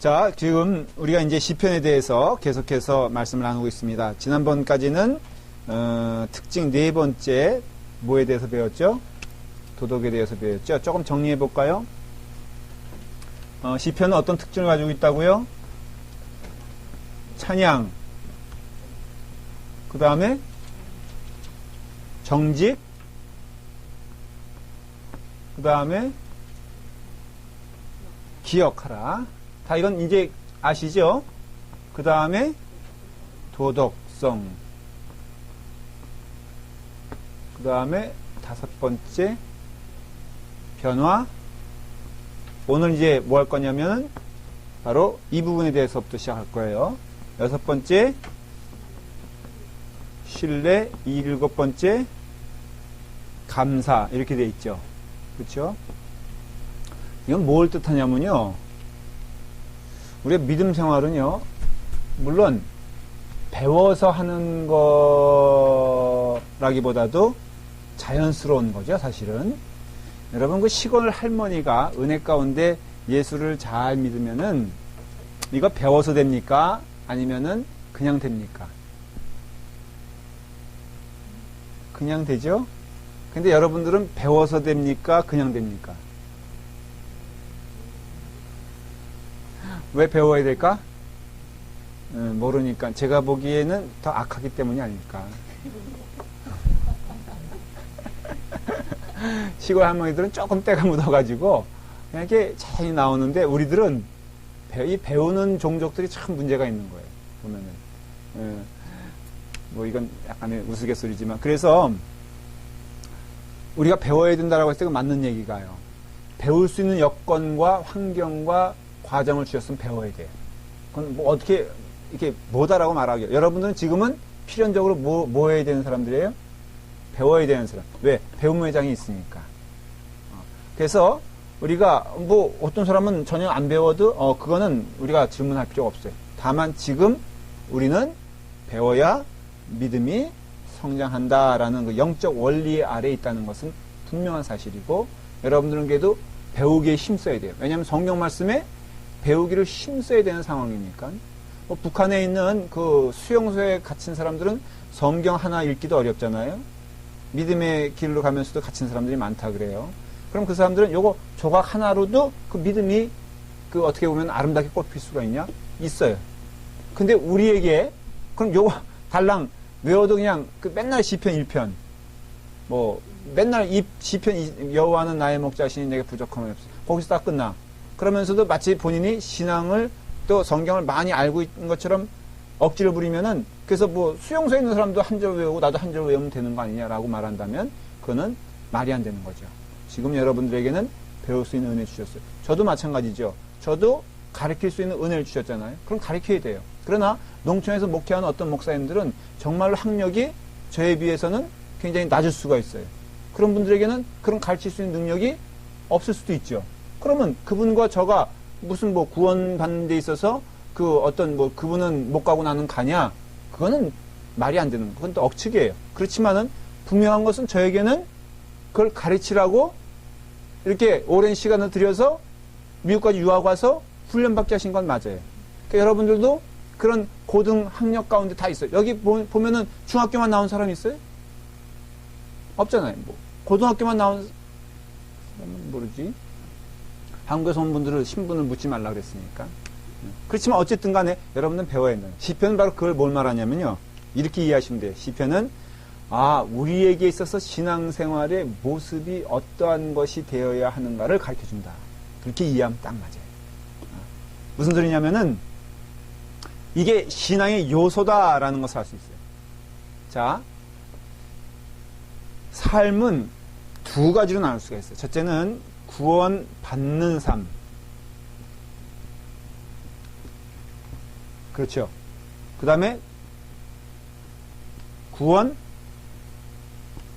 자, 지금 우리가 이제 시편에 대해서 계속해서 말씀을 나누고 있습니다. 지난번까지는 특징 네 번째 뭐에 대해서 배웠죠? 도덕에 대해서 배웠죠. 조금 정리해 볼까요? 시편은 어떤 특징을 가지고 있다고요? 찬양, 그 다음에 정직, 그 다음에 기억하라. 다 이건 이제 아시죠? 그 다음에 도덕성, 그 다음에 다섯 번째 변화. 오늘 이제 뭐 할 거냐면 바로 이 부분에 대해서부터 시작할 거예요. 여섯 번째 신뢰, 일곱 번째 감사, 이렇게 돼 있죠. 그렇죠? 이건 뭘 뜻하냐면요, 우리의 믿음 생활은요, 물론 배워서 하는 거라기보다도 자연스러운 거죠, 사실은. 여러분, 그 시골 할머니가 은혜 가운데 예수를 잘 믿으면은 이거 배워서 됩니까? 아니면은 그냥 됩니까? 그냥 되죠? 근데 여러분들은 배워서 됩니까? 그냥 됩니까? 왜 배워야 될까? 모르니까. 제가 보기에는 더 악하기 때문이 아닐까. 시골 할머니들은 조금 때가 묻어가지고 그냥 이렇게 자연히 나오는데, 우리들은 이 배우는 종족들이 참 문제가 있는 거예요, 보면은. 뭐 이건 약간의 우스갯소리지만, 그래서 우리가 배워야 된다라고 했을 때 맞는 얘기가요. 배울 수 있는 여건과 환경과 과정을 주셨으면 배워야 돼요. 그건 뭐 어떻게 이렇게 뭐다라고 말하기요. 여러분들은 지금은 필연적으로 뭐 해야 되는 사람들이에요? 배워야 되는 사람. 왜? 배움 회장이 있으니까. 그래서 우리가 뭐 어떤 사람은 전혀 안 배워도 그거는 우리가 질문할 필요가 없어요. 다만 지금 우리는 배워야 믿음이 성장한다라는 그 영적 원리 아래에 있다는 것은 분명한 사실이고, 여러분들에게도 배우기에 힘써야 돼요. 왜냐하면 성경 말씀에 배우기를 힘써야 되는 상황이니까. 뭐 북한에 있는 그 수용소에 갇힌 사람들은 성경 하나 읽기도 어렵잖아요. 믿음의 길로 가면서도 갇힌 사람들이 많다 그래요. 그럼 그 사람들은 요거 조각 하나로도 그 믿음이 그 어떻게 보면 아름답게 꽃필 수가 있냐? 있어요. 근데 우리에게 그럼 요거 달랑 외워도 그냥 그 맨날 시편 1편, 뭐 맨날 이 시편 여호와는 나의 목자시니 내게 부족함이 없어. 거기서 딱 끝나. 그러면서도 마치 본인이 신앙을 또 성경을 많이 알고 있는 것처럼 억지를 부리면은, 그래서 뭐 수용소에 있는 사람도 한 절 외우고 나도 한 절 외우면 되는 거 아니냐라고 말한다면 그거는 말이 안 되는 거죠. 지금 여러분들에게는 배울 수 있는 은혜 주셨어요. 저도 마찬가지죠. 저도 가르칠 수 있는 은혜를 주셨잖아요. 그럼 가르쳐야 돼요. 그러나 농촌에서 목회하는 어떤 목사님들은 정말로 학력이 저에 비해서는 굉장히 낮을 수가 있어요. 그런 분들에게는 그런 가르칠 수 있는 능력이 없을 수도 있죠. 그러면 그분과 저가 무슨 뭐 구원받는 데 있어서 그 어떤 뭐 그분은 못 가고 나는 가냐? 그거는 말이 안 되는 거. 그건 또 억측이에요. 그렇지만은 분명한 것은 저에게는 그걸 가르치라고 이렇게 오랜 시간을 들여서 미국까지 유학 와서 훈련받게 하신 건 맞아요. 그러니까 여러분들도 그런 고등 학력 가운데 다 있어요. 여기 보면은 중학교만 나온 사람이 있어요? 없잖아요. 뭐 고등학교만 나온 사람은 모르지. 한국에서 온 분들은 신분을 묻지 말라 그랬으니까. 그렇지만 어쨌든 간에 여러분은 배워야 한다. 시편은 바로 그걸 뭘 말하냐면요, 이렇게 이해하시면 돼요. 시편은 우리에게 있어서 신앙생활의 모습이 어떠한 것이 되어야 하는가를 가르쳐준다. 그렇게 이해하면 딱 맞아요. 무슨 소리냐면은 이게 신앙의 요소다라는 것을 알 수 있어요. 자, 삶은 두 가지로 나눌 수가 있어요. 첫째는 구원 받는 삶. 그렇죠. 그 다음에 구원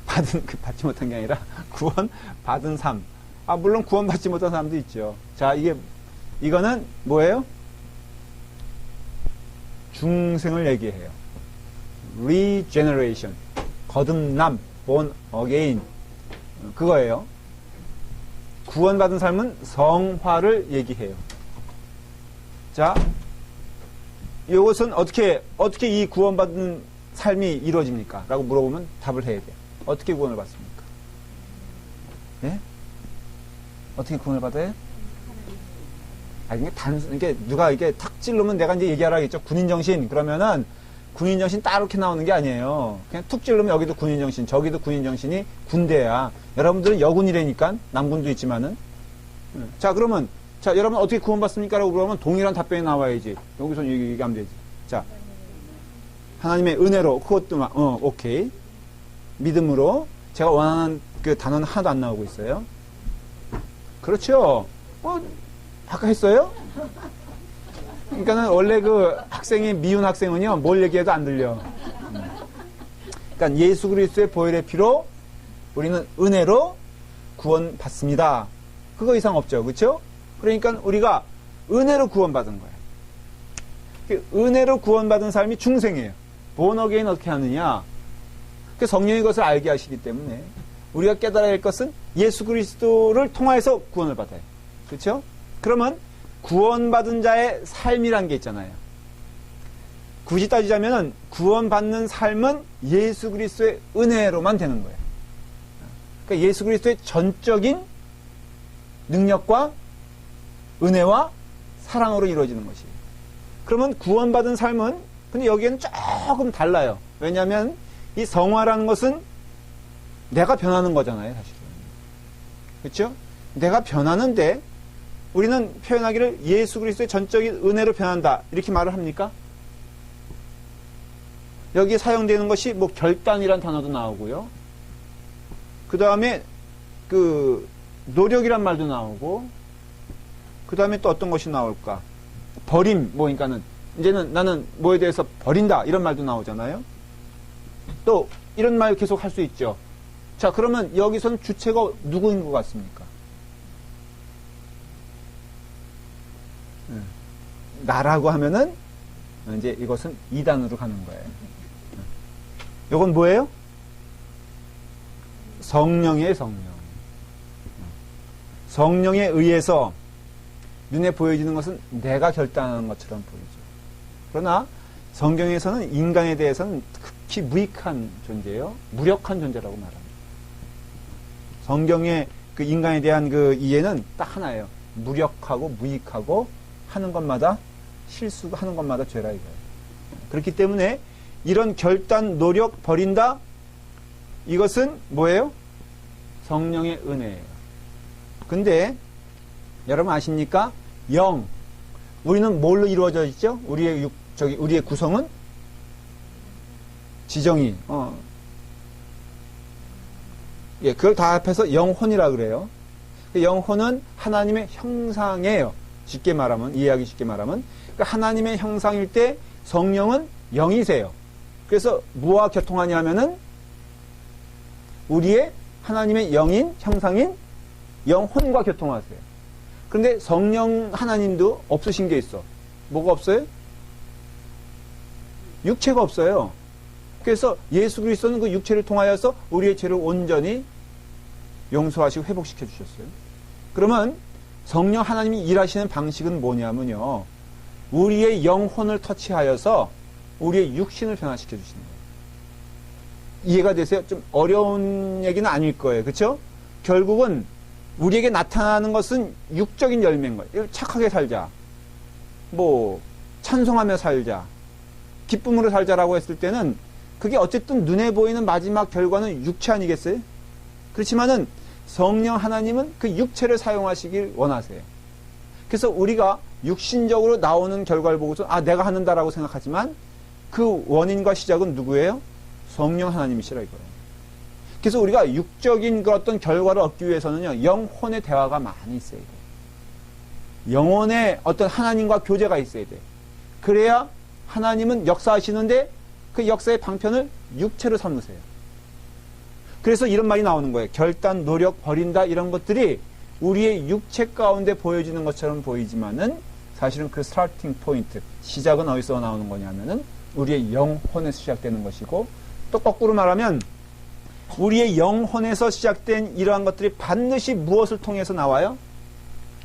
받지 못한 게 아니라 구원 받은 삶. 물론 구원 받지 못한 사람도 있죠. 자, 이거는 뭐예요? 중생을 얘기해요. regeneration. 거듭남, born again. 그거예요. 구원받은 삶은 성화를 얘기해요. 자, 이것은 어떻게 이 구원받는 삶이 이루어집니까? 라고 물어보면 답을 해야 돼요. 어떻게 구원을 받습니까? 예? 어떻게 구원을 받아요? 이게 누가 이게 탁 찔르면 내가 이제 얘기하라겠죠. 군인정신. 그러면은 군인정신 따로 이렇게 나오는 게 아니에요. 그냥 툭 찔르면 여기도 군인정신, 저기도 군인정신이 군대야. 여러분들은 여군이라니까. 남군도 있지만은. 자, 그러면, 자, 여러분 어떻게 구원받습니까? 라고 물어보면 동일한 답변이 나와야지. 여기서 얘기하면 되지. 자, 하나님의 은혜로, 그것도 오케이. 믿음으로. 제가 원하는 그 단어는 하나도 안 나오고 있어요. 그렇죠. 아까 했어요? 그러니까는 원래 그 학생이 미운 학생은요, 뭘 얘기해도 안 들려. 그러니까 예수 그리스도의 보혈의 피로 우리는 은혜로 구원받습니다. 그거 이상 없죠. 그렇죠? 그러니까 우리가 은혜로 구원받은 거예요. 은혜로 구원받은 삶이 중생이에요. born again 어떻게 하느냐? 그 성령이 그것을 알게 하시기 때문에 우리가 깨달아야 할 것은 예수 그리스도를 통하여서 구원을 받아요. 그렇죠? 그러면 구원받은 자의 삶이란 게 있잖아요. 굳이 따지자면 구원받는 삶은 예수 그리스도의 은혜로만 되는 거예요. 그러니까 예수 그리스도의 전적인 능력과 은혜와 사랑으로 이루어지는 것이에요. 그러면 구원받은 삶은 근데 여기에는 조금 달라요. 왜냐하면 이 성화라는 것은 내가 변하는 거잖아요, 사실은. 그렇죠? 내가 변하는데 우리는 표현하기를 예수 그리스도의 전적인 은혜로 변한다. 이렇게 말을 합니까? 여기에 사용되는 것이 뭐 결단이란 단어도 나오고요. 그 다음에 그 노력이란 말도 나오고, 그 다음에 또 어떤 것이 나올까? 버림, 그러니까는 이제는 나는 뭐에 대해서 버린다. 이런 말도 나오잖아요. 또 이런 말 계속 할 수 있죠. 자, 그러면 여기선 주체가 누구인 것 같습니까? 나라고 하면은 이제 이것은 2단으로 가는 거예요. 이건 뭐예요? 성령의 성령. 성령에 의해서 눈에 보여지는 것은 내가 결단하는 것처럼 보이죠. 그러나 성경에서는 인간에 대해서는 극히 무익한 존재예요. 무력한 존재라고 말합니다. 성경의 그 인간에 대한 그 이해는 딱 하나예요. 무력하고 무익하고 하는 것마다 실수가 하는 것마다 죄라 이거예요. 그렇기 때문에 이런 결단, 노력, 버린다 이것은 뭐예요? 성령의 은혜예요. 근데 여러분 아십니까? 영. 우리는 뭘로 이루어져 있죠? 우리의 구성은 지정이. 예, 그걸 다 합해서 영혼이라 그래요. 영혼은 하나님의 형상이에요. 쉽게 말하면, 이해하기 쉽게 말하면. 그러니까 하나님의 형상일 때 성령은 영이세요. 그래서 뭐와 교통하냐 하면은 우리의 하나님의 영인, 형상인 영혼과 교통하세요. 그런데 성령 하나님도 없으신 게 있어. 뭐가 없어요? 육체가 없어요. 그래서 예수 그리스도는 그 육체를 통하여서 우리의 죄를 온전히 용서하시고 회복시켜 주셨어요. 그러면 성령 하나님이 일하시는 방식은 뭐냐면요. 우리의 영혼을 터치하여서 우리의 육신을 변화시켜 주시는 거예요. 이해가 되세요? 좀 어려운 얘기는 아닐 거예요. 그렇죠? 결국은 우리에게 나타나는 것은 육적인 열매인 거예요. 착하게 살자. 찬송하며 살자. 기쁨으로 살자라고 했을 때는 그게 어쨌든 눈에 보이는 마지막 결과는 육체 아니겠어요? 그렇지만은 성령 하나님은 그 육체를 사용하시길 원하세요. 그래서 우리가 육신적으로 나오는 결과를 보고서 내가 하는다라고 생각하지만 그 원인과 시작은 누구예요? 성령 하나님이시라 이거예요. 그래서 우리가 육적인 그 어떤 결과를 얻기 위해서는요, 영혼의 대화가 많이 있어야 돼요. 영혼의 어떤 하나님과 교제가 있어야 돼요. 그래야 하나님은 역사하시는데 그 역사의 방편을 육체로 삼으세요. 그래서 이런 말이 나오는 거예요. 결단, 노력, 버린다 이런 것들이 우리의 육체 가운데 보여지는 것처럼 보이지만은 사실은 그 스타팅 포인트, 시작은 어디서 나오는 거냐면은 우리의 영혼에서 시작되는 것이고, 또 거꾸로 말하면 우리의 영혼에서 시작된 이러한 것들이 반드시 무엇을 통해서 나와요?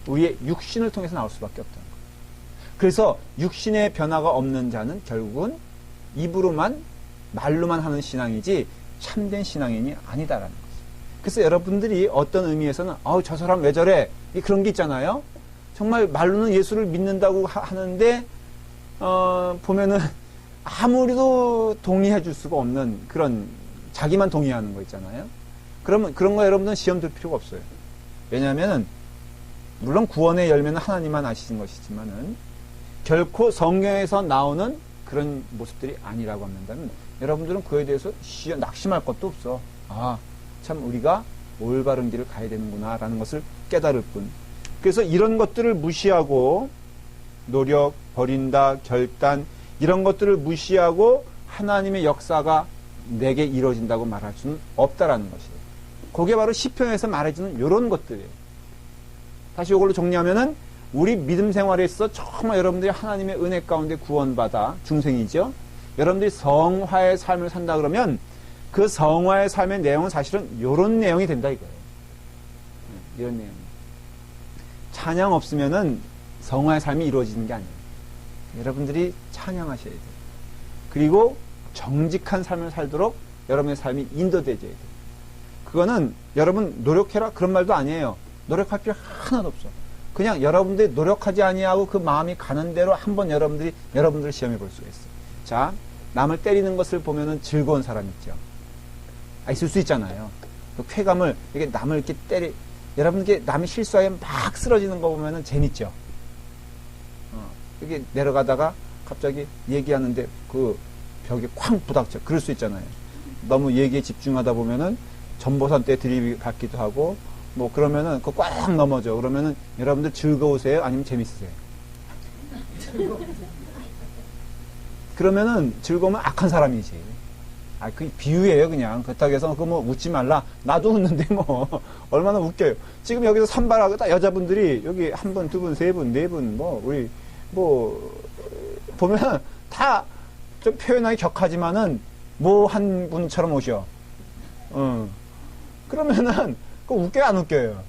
우리의 육신을 통해서 나올 수밖에 없다는 거예요. 그래서 육신의 변화가 없는 자는 결국은 입으로만 말로만 하는 신앙이지 참된 신앙인이 아니다라는 거죠. 그래서 여러분들이 어떤 의미에서는 저 사람 왜 저래? 그런 게 있잖아요. 정말 말로는 예수를 믿는다고 하는데 보면은 아무리도 동의해 줄 수가 없는 그런 자기만 동의하는 거 있잖아요. 그러면 그런 거 여러분들은 시험 들 필요가 없어요. 왜냐하면은 물론 구원의 열매는 하나님만 아시는 것이지만은 결코 성경에서 나오는 그런 모습들이 아니라고 한다면 여러분들은 그에 대해서 낙심할 것도 없어. 참 우리가 올바른 길을 가야 되는구나 라는 것을 깨달을 뿐. 그래서 이런 것들을 무시하고 노력, 버린다, 결단 이런 것들을 무시하고 하나님의 역사가 내게 이루어진다고 말할 수는 없다라는 것이에요. 그게 바로 시편에서 말해주는 이런 것들이에요. 다시 이걸로 정리하면은 우리 믿음 생활에 있어서 정말 여러분들이 하나님의 은혜 가운데 구원받아 중생이죠. 여러분들이 성화의 삶을 산다 그러면 그 성화의 삶의 내용은 사실은 이런 내용이 된다 이거예요. 이런 내용. 찬양 없으면은 성화의 삶이 이루어지는 게 아니에요. 여러분들이 찬양하셔야 돼요. 그리고 정직한 삶을 살도록 여러분의 삶이 인도되어야 돼요. 그거는 여러분 노력해라 그런 말도 아니에요. 노력할 필요 하나도 없어. 그냥 여러분들이 노력하지 아니하고 그 마음이 가는 대로 한번 여러분들을 시험해 볼 수가 있어요. 자, 남을 때리는 것을 보면은 즐거운 사람 있죠. 있을 수 있잖아요. 그 쾌감을 이렇게 남을 이렇게 여러분 이게 남이 실수하게 막 쓰러지는 거 보면은 재밌죠. 이게 내려가다가 갑자기 얘기하는데 그 벽에 쾅 부닥쳐. 그럴 수 있잖아요. 너무 얘기에 집중하다 보면은 전보산 때 들이받기도 하고 뭐 그러면은 그 꽉 넘어져. 그러면은 여러분들 즐거우세요? 아니면 재밌으세요? 그러면은 즐거우면 악한 사람이지. 그 비유예요, 그냥. 그렇다고 해서 그 뭐 웃지 말라. 나도 웃는데 뭐 얼마나 웃겨요. 지금 여기서 산발하고 딱 여자분들이 여기 한 분, 두 분, 세 분, 네 분 뭐 우리 뭐 보면 다 좀 표현하기 격하지만은 뭐 한 분처럼 오셔. 그러면은 그 웃겨요, 안 웃겨요?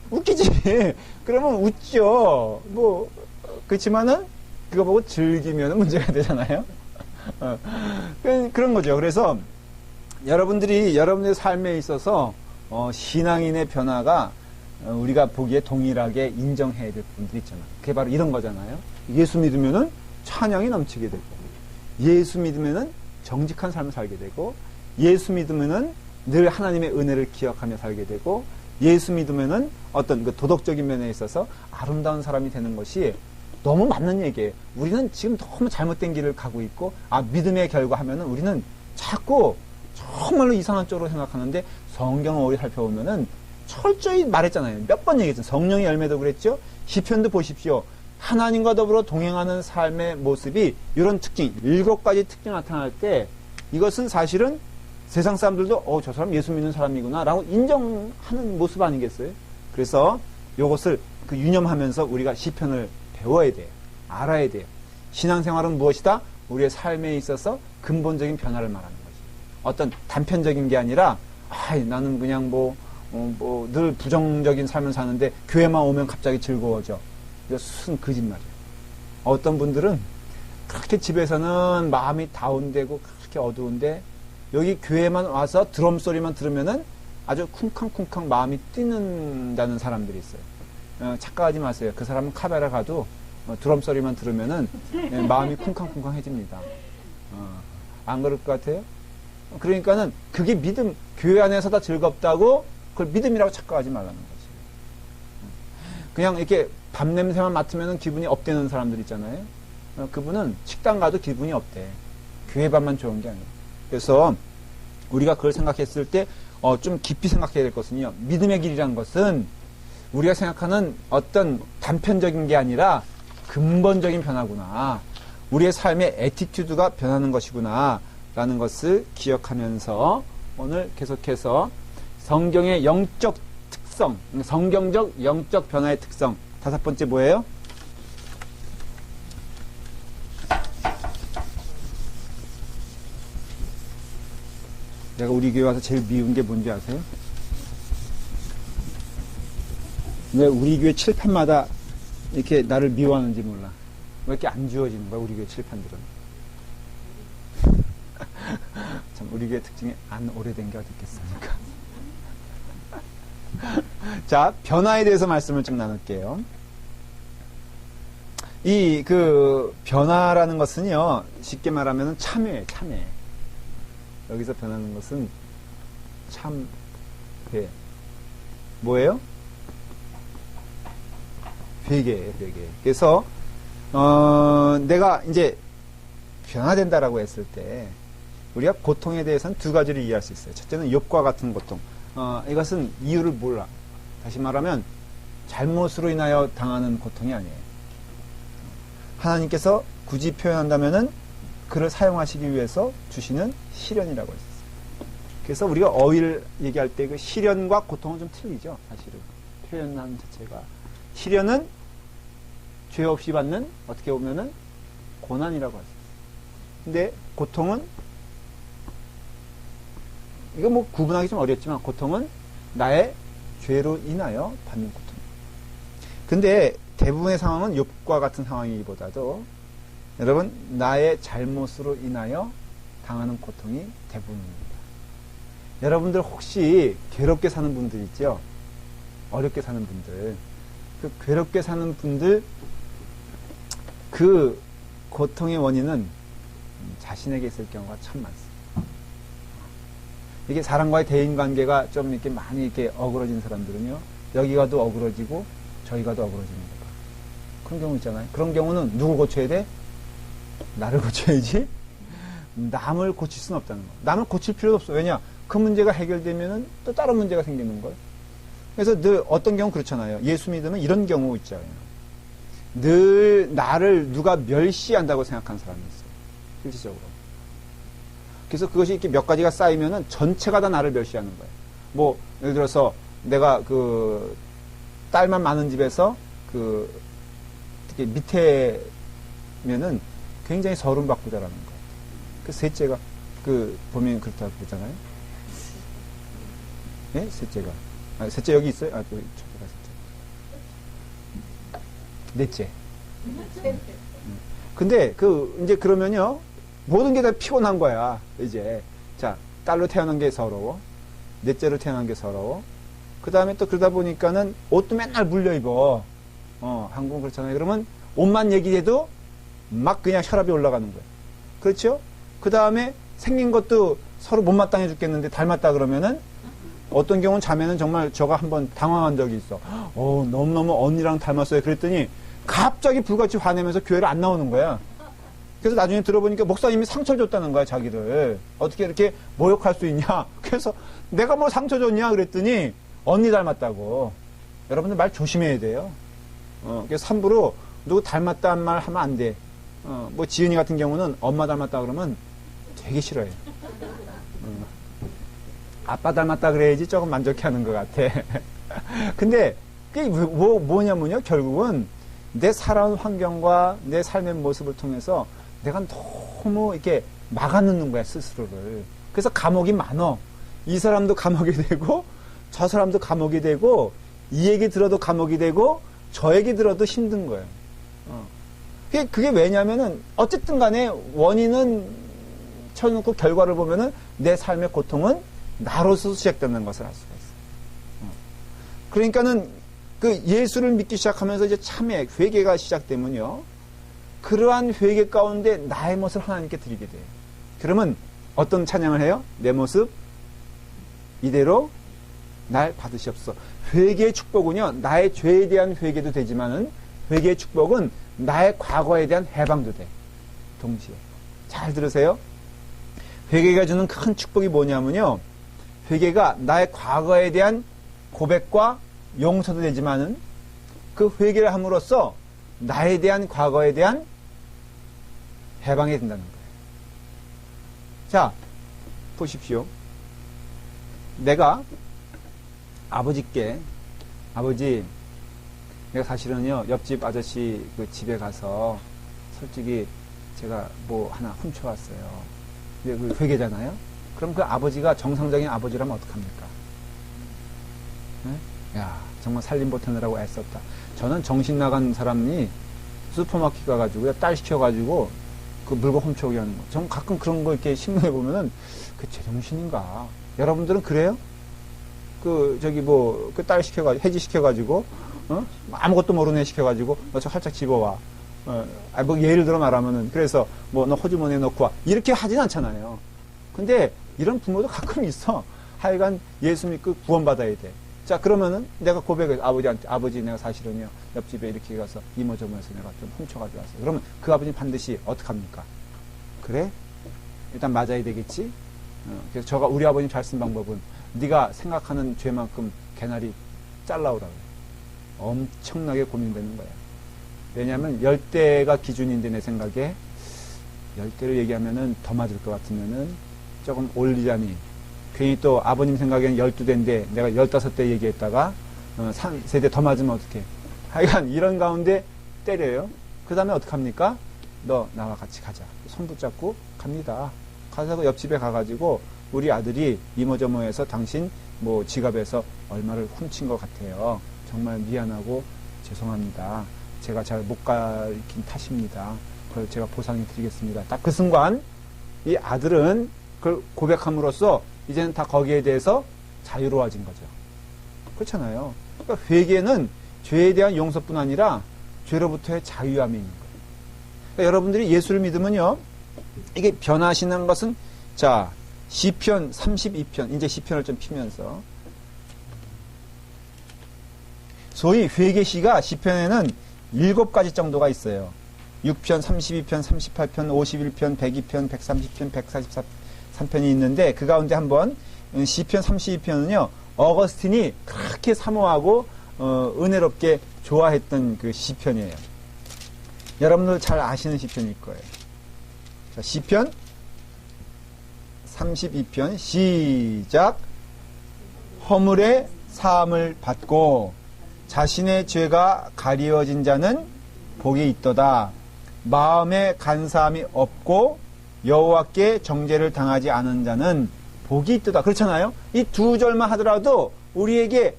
웃기지. 그러면 웃죠. 뭐 그렇지만은 그거 보고 즐기면 문제가 되잖아요. 그런 거죠. 그래서 여러분들이 여러분의 삶에 있어서 신앙인의 변화가 우리가 보기에 동일하게 인정해야 될 부분들이 있잖아요. 그게 바로 이런 거잖아요. 예수 믿으면은 찬양이 넘치게 되고, 예수 믿으면은 정직한 삶을 살게 되고, 예수 믿으면은 늘 하나님의 은혜를 기억하며 살게 되고, 예수 믿으면은 어떤 그 도덕적인 면에 있어서 아름다운 사람이 되는 것이 너무 맞는 얘기예요. 우리는 지금 너무 잘못된 길을 가고 있고, 믿음의 결과 하면은 우리는 자꾸 정말로 이상한 쪽으로 생각하는데, 성경을 오래 살펴보면은 철저히 말했잖아요. 몇 번 얘기했죠. 성령의 열매도 그랬죠. 시편도 보십시오. 하나님과 더불어 동행하는 삶의 모습이 이런 특징, 7가지 특징이 나타날 때 이것은 사실은 세상 사람들도 저 사람 예수 믿는 사람이구나 라고 인정하는 모습 아니겠어요? 그래서 이것을 유념하면서 우리가 시편을 배워야 돼요. 알아야 돼요. 신앙생활은 무엇이다? 우리의 삶에 있어서 근본적인 변화를 말하는 거지. 어떤 단편적인 게 아니라 나는 그냥 늘 부정적인 삶을 사는데 교회만 오면 갑자기 즐거워져. 이거 순 거짓말이에요. 어떤 분들은 그렇게 집에서는 마음이 다운되고 그렇게 어두운데 여기 교회만 와서 드럼 소리만 들으면은 아주 쿵쾅쿵쾅 마음이 뛰는다는 사람들이 있어요. 착각하지 마세요. 그 사람은 카메라 가도 드럼 소리만 들으면은 마음이 쿵쾅쿵쾅 해집니다. 안 그럴 것 같아요? 그러니까는 그게 믿음, 교회 안에서 다 즐겁다고 그걸 믿음이라고 착각하지 말라는 거지. 그냥 이렇게 밥 냄새만 맡으면 기분이 업되는 사람들 있잖아요. 그분은 식당 가도 기분이 업돼. 교회 밥만 좋은 게 아니에요. 그래서 우리가 그걸 생각했을 때 좀 깊이 생각해야 될 것은요. 믿음의 길이라는 것은 우리가 생각하는 어떤 단편적인 게 아니라 근본적인 변화구나. 우리의 삶의 애티튜드가 변하는 것이구나 라는 것을 기억하면서 오늘 계속해서 성경의 영적 특성, 성경적 영적 변화의 특성 5번째 뭐예요? 내가 우리 교회 와서 제일 미운 게 뭔지 아세요? 왜 우리 교회 칠판마다 이렇게 나를 미워하는지 몰라. 왜 이렇게 안 주어지는 거야, 우리 교회 칠판들은. 참, 우리 교회 특징이 안 오래된 게 어디 있겠습니까? 자, 변화에 대해서 말씀을 좀 나눌게요. 변화라는 것은요, 쉽게 말하면 참회예요, 참회. 여기서 변하는 것은 참회. 뭐예요? 회개예요, 회개. 그래서, 내가 이제 변화된다라고 했을 때, 우리가 고통에 대해서는 두 가지를 이해할 수 있어요. 첫째는 욥과 같은 고통. 이것은 이유를 몰라. 다시 말하면, 잘못으로 인하여 당하는 고통이 아니에요. 하나님께서 굳이 표현한다면은, 그를 사용하시기 위해서 주시는 시련이라고 했어요. 그래서 우리가 어휘를 얘기할 때 그 시련과 고통은 좀 틀리죠, 사실은. 표현하는 자체가. 시련은 죄 없이 받는, 어떻게 보면은, 고난이라고 하죠. 근데 고통은, 이거 뭐 구분하기 좀 어렵지만, 고통은 나의 죄로 인하여 받는 고통. 근데 대부분의 상황은 욥과 같은 상황이기보다도, 여러분, 나의 잘못으로 인하여 당하는 고통이 대부분입니다. 여러분들 혹시 괴롭게 사는 분들 있죠? 어렵게 사는 분들. 그 괴롭게 사는 분들, 그 고통의 원인은 자신에게 있을 경우가 참 많습니다. 이게 사람과의 대인관계가 좀 이렇게 많이 이렇게 어그러진 사람들은요, 여기 가도 어그러지고 저기 가도 어그러지는 거다. 그런 경우 있잖아요. 그런 경우는 누구 고쳐야 돼? 나를 고쳐야지. 남을 고칠 수는 없다는 거예요. 남을 고칠 필요도 없어. 왜냐? 그 문제가 해결되면은 또 다른 문제가 생기는 거예요. 그래서 늘 어떤 경우 그렇잖아요. 예수 믿으면 이런 경우 있잖아요. 늘 나를 누가 멸시한다고 생각하는 사람이 있어요. 실질적으로. 그래서 그것이 이렇게 몇 가지가 쌓이면은 전체가 다 나를 멸시하는 거예요. 뭐, 예를 들어서 내가 딸만 많은 집에서 특히 밑에면은 굉장히 서름받고 자라는 거예요. 셋째가, 보면 그렇다고 그러잖아요. 예? 셋째가. 셋째 여기 있어요? 첫째가 셋째. 넷째. 근데, 이제 그러면요, 모든 게 다 피곤한 거야, 이제. 자, 딸로 태어난 게 서러워. 넷째로 태어난 게 서러워. 그 다음에 또 그러다 보니까는 옷도 맨날 물려 입어. 한국은 그렇잖아요. 그러면 옷만 얘기해도 막 그냥 혈압이 올라가는 거예요. 그렇죠? 그 다음에 생긴 것도 서로 못마땅해 죽겠는데 닮았다 그러면은 어떤 경우는 자매는 정말 저가 한번 당황한 적이 있어. 너무너무 언니랑 닮았어요. 그랬더니 갑자기 불같이 화내면서 교회를 안 나오는 거야. 그래서 나중에 들어보니까 목사님이 상처 줬다는 거야, 자기를. 어떻게 이렇게 모욕할 수 있냐. 그래서 내가 뭐 상처 줬냐 그랬더니 언니 닮았다고. 여러분들 말 조심해야 돼요. 그래서 함부로 누구 닮았다는 말 하면 안 돼. 뭐 지은이 같은 경우는 엄마 닮았다 그러면 되게 싫어해. 아빠 닮았다 그래야지 조금 만족해 하는 것 같아. 근데 그게 뭐냐면요, 결국은 내 살아온 환경과 내 삶의 모습을 통해서 내가 너무 이렇게 막아놓는 거야, 스스로를. 그래서 감옥이 많어. 이 사람도 감옥이 되고 저 사람도 감옥이 되고 이 얘기 들어도 감옥이 되고 저 얘기 들어도 힘든 거예요. 그게 왜냐면은 어쨌든 간에 원인은 쳐놓고 결과를 보면은 내 삶의 고통은 나로서 시작되는 것을 알 수가 있어요. 그러니까는 예수를 믿기 시작하면서 이제 참회, 회개가 시작되면요. 그러한 회개 가운데 나의 모습을 하나님께 드리게 돼요. 그러면 어떤 찬양을 해요? 내 모습 이대로 날 받으시옵소서. 회개의 축복은요, 나의 죄에 대한 회개도 되지만은 회개의 축복은 나의 과거에 대한 해방도 돼. 동시에. 잘 들으세요. 회개가 주는 큰 축복이 뭐냐면요. 회개가 나의 과거에 대한 고백과 용서도 되지만은 그 회개를 함으로써 나에 대한 과거에 대한 해방이 된다는 거예요. 자, 보십시오. 내가 아버지께, 아버지, 내가 사실은요, 옆집 아저씨 집에 가서 솔직히 제가 뭐 하나 훔쳐왔어요. 근데 그 회개잖아요? 그럼 그 아버지가 정상적인 아버지라면 어떡합니까? 네? 야, 정말 살림 보태느라고 애썼다. 저는 정신 나간 사람이 슈퍼마켓 가가지고 딸 시켜가지고 그 물건 훔쳐오게 하는 거. 전 가끔 그런 거 이렇게 신문에 보면은 그 제정신인가? 여러분들은 그래요? 그 딸 시켜가지고 해지 시켜가지고 아무것도 모르는 애 시켜가지고 너 저 살짝 집어와. 예를 들어 말하면은 그래서 너 호주머니에 넣고 와 이렇게 하진 않잖아요. 근데 이런 부모도 가끔 있어. 하여간 예수 믿고 구원받아야 돼. 자, 그러면은 내가 고백해서 아버지한테, 아버지 내가 사실은요, 옆집에 이렇게 가서 이모저모해서 내가 좀 훔쳐가지고 왔어. 그러면 그 아버지 반드시 어떡합니까? 그래? 일단 맞아야 되겠지? 그래서 우리 아버님 잘 쓴 방법은 네가 생각하는 죄만큼 개나리 잘라오라고. 엄청나게 고민되는 거야. 왜냐하면 10대가 기준인데 내 생각에 10대를 얘기하면은 더 맞을 것 같으면은 조금 올리자니 괜히 또 아버님 생각에는 12대인데 내가 15대 얘기했다가 3세대 더 맞으면 어떡해. 하여간 이런 가운데 때려요. 그 다음에 어떡합니까? 너 나와 같이 가자. 손 붙잡고 갑니다. 가서 옆집에 가가지고 우리 아들이 이모저모해서 당신 지갑에서 얼마를 훔친 것 같아요. 정말 미안하고 죄송합니다. 제가 잘 못 가르친 탓입니다. 그걸 제가 보상해 드리겠습니다. 딱 그 순간 이 아들은 그걸 고백함으로써 이제는 다 거기에 대해서 자유로워진 거죠. 그렇잖아요. 그러니까 회개는 죄에 대한 용서뿐 아니라 죄로부터의 자유함이 있는 거예요. 그러니까 여러분들이 예수를 믿으면요, 이게 변하시는 것은 자 시편 32편 이제 시편을 좀 피면서 소위 회개시가 시편에는 7가지 정도가 있어요. 6편, 32편, 38편, 51편, 102편, 130편, 143편이 있는데 그 가운데 한번 시편 32편은요. 어거스틴이 그렇게 사모하고 은혜롭게 좋아했던 그 시편이에요. 여러분들 잘 아시는 시편일 거예요. 자, 시편 32편 시작. 허물의 사함을 받고 자신의 죄가 가리워진 자는 복이 있도다. 마음에 간사함이 없고 여호와께 정죄를 당하지 않은 자는 복이 있도다. 그렇잖아요. 이 2절만 하더라도 우리가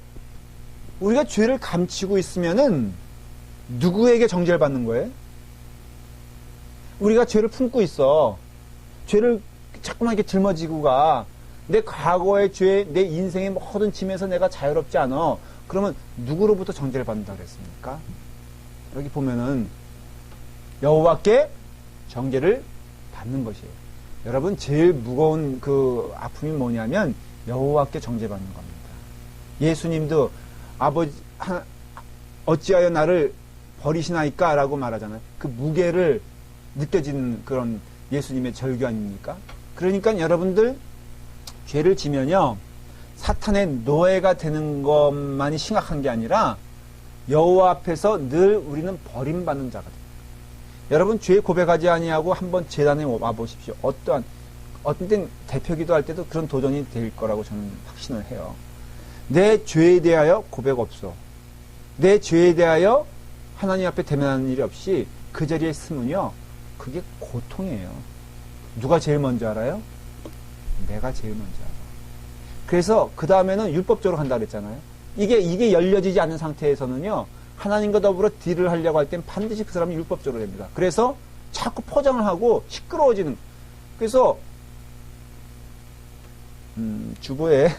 죄를 감추고 있으면은 누구에게 정죄를 받는 거예요? 우리가 죄를 품고 있어. 죄를 자꾸만 이렇게 짊어지고 가. 내 과거의 죄, 내 인생의 모든 짐에서 내가 자유롭지 않아. 그러면 누구로부터 정죄를 받는다 그랬습니까? 여기 보면은 여호와께 정죄를 받는 것이에요. 여러분 제일 무거운 그 아픔이 뭐냐면 여호와께 정죄받는 겁니다. 예수님도 어찌하여 나를 버리시나이까 라고 말하잖아요. 그 무게를 느껴지는 그런 예수님의 절규 아닙니까? 그러니까 여러분들 죄를 지면요 사탄의 노예가 되는 것만이 심각한 게 아니라 여호와 앞에서 늘 우리는 버림받는 자가 됩니다. 여러분 죄 고백하지 아니하고 한번 제단에 와보십시오. 어떤 땐 대표기도 할 때도 그런 도전이 될 거라고 저는 확신을 해요. 내 죄에 대하여 고백 없어. 내 죄에 대하여 하나님 앞에 대면하는 일이 없이 그 자리에 있으면요 그게 고통이에요. 누가 제일 먼저 알아요? 내가 제일 먼저 알아. 그래서 그 다음에는 율법적으로 한다 그랬잖아요. 이게 열려지지 않은 상태에서는요 하나님과 더불어 딜을 하려고 할 땐 반드시 그 사람이 율법적으로 됩니다. 그래서 자꾸 포장을 하고 시끄러워지는. 그래서 주보에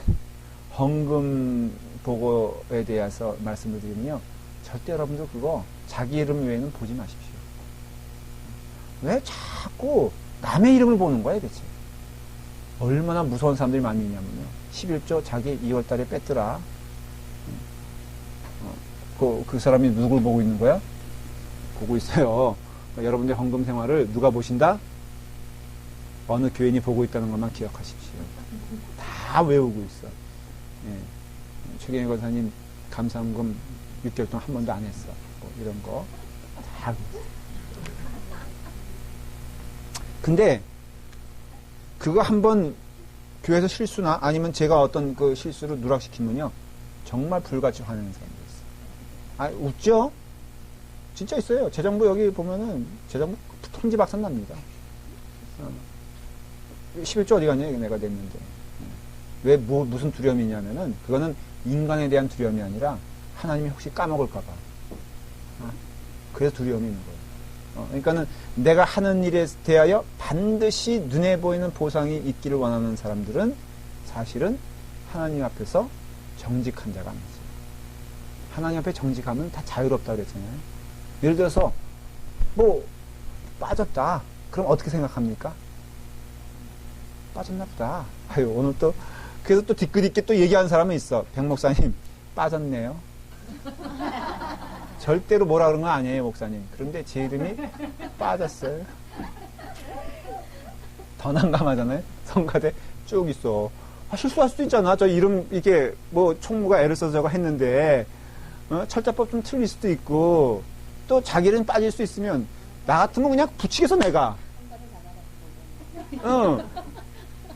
헌금 보고에 대해서 말씀을 드리면요 절대 여러분들 그거 자기 이름 외에는 보지 마십시오. 왜 자꾸 남의 이름을 보는 거야 대체? 얼마나 무서운 사람들이 많이 있냐면요 11조 자기 2월달에 뺐더라. 그 사람이 누굴 보고 있는 거야? 보고 있어요. 여러분들 헌금 생활을 누가 보신다? 어느 교인이 보고 있다는 것만 기억하십시오. 다 외우고 있어. 예. 최경희 권사님 감사헌금 6개월 동안 한 번도 안 했어. 이런 거 다 하고 있어. 근데 그거 한번 교회에서 실수나 아니면 제가 어떤 그 실수를 누락시키면요 정말 불같이 화내는 사람들 있어요. 웃죠? 진짜 있어요. 재정부 여기 보면은 재정부 통지 박산 납니다. 11조 어디 갔냐 내가 냈는데 왜 무슨 두려움이냐면은 그거는 인간에 대한 두려움이 아니라 하나님이 혹시 까먹을까봐. 그래서 두려움이 있는 거예요. 그러니까는 내가 하는 일에 대하여 반드시 눈에 보이는 보상이 있기를 원하는 사람들은 사실은 하나님 앞에서 정직한 자가 아니지. 하나님 앞에 정직하면 다 자유롭다고 그랬잖아요. 예를 들어서 뭐 빠졌다. 그럼 어떻게 생각합니까? 빠졌나 보다. 아유, 오늘 또 그래서 또 뒤끝 있게 또 얘기하는 사람은 있어. 백 목사님 빠졌네요. 절대로 뭐라 그런 건 아니에요, 목사님. 그런데 제 이름이 빠졌어요. 더 난감하잖아요. 성가대 쭉 있어. 실수할 수도 있잖아. 저 이름 이게 뭐 총무가 애를 써서 저거 했는데 철자법 좀 틀릴 수도 있고 또 자기 이름 빠질 수 있으면 나 같으면 그냥 붙이겠어 내가.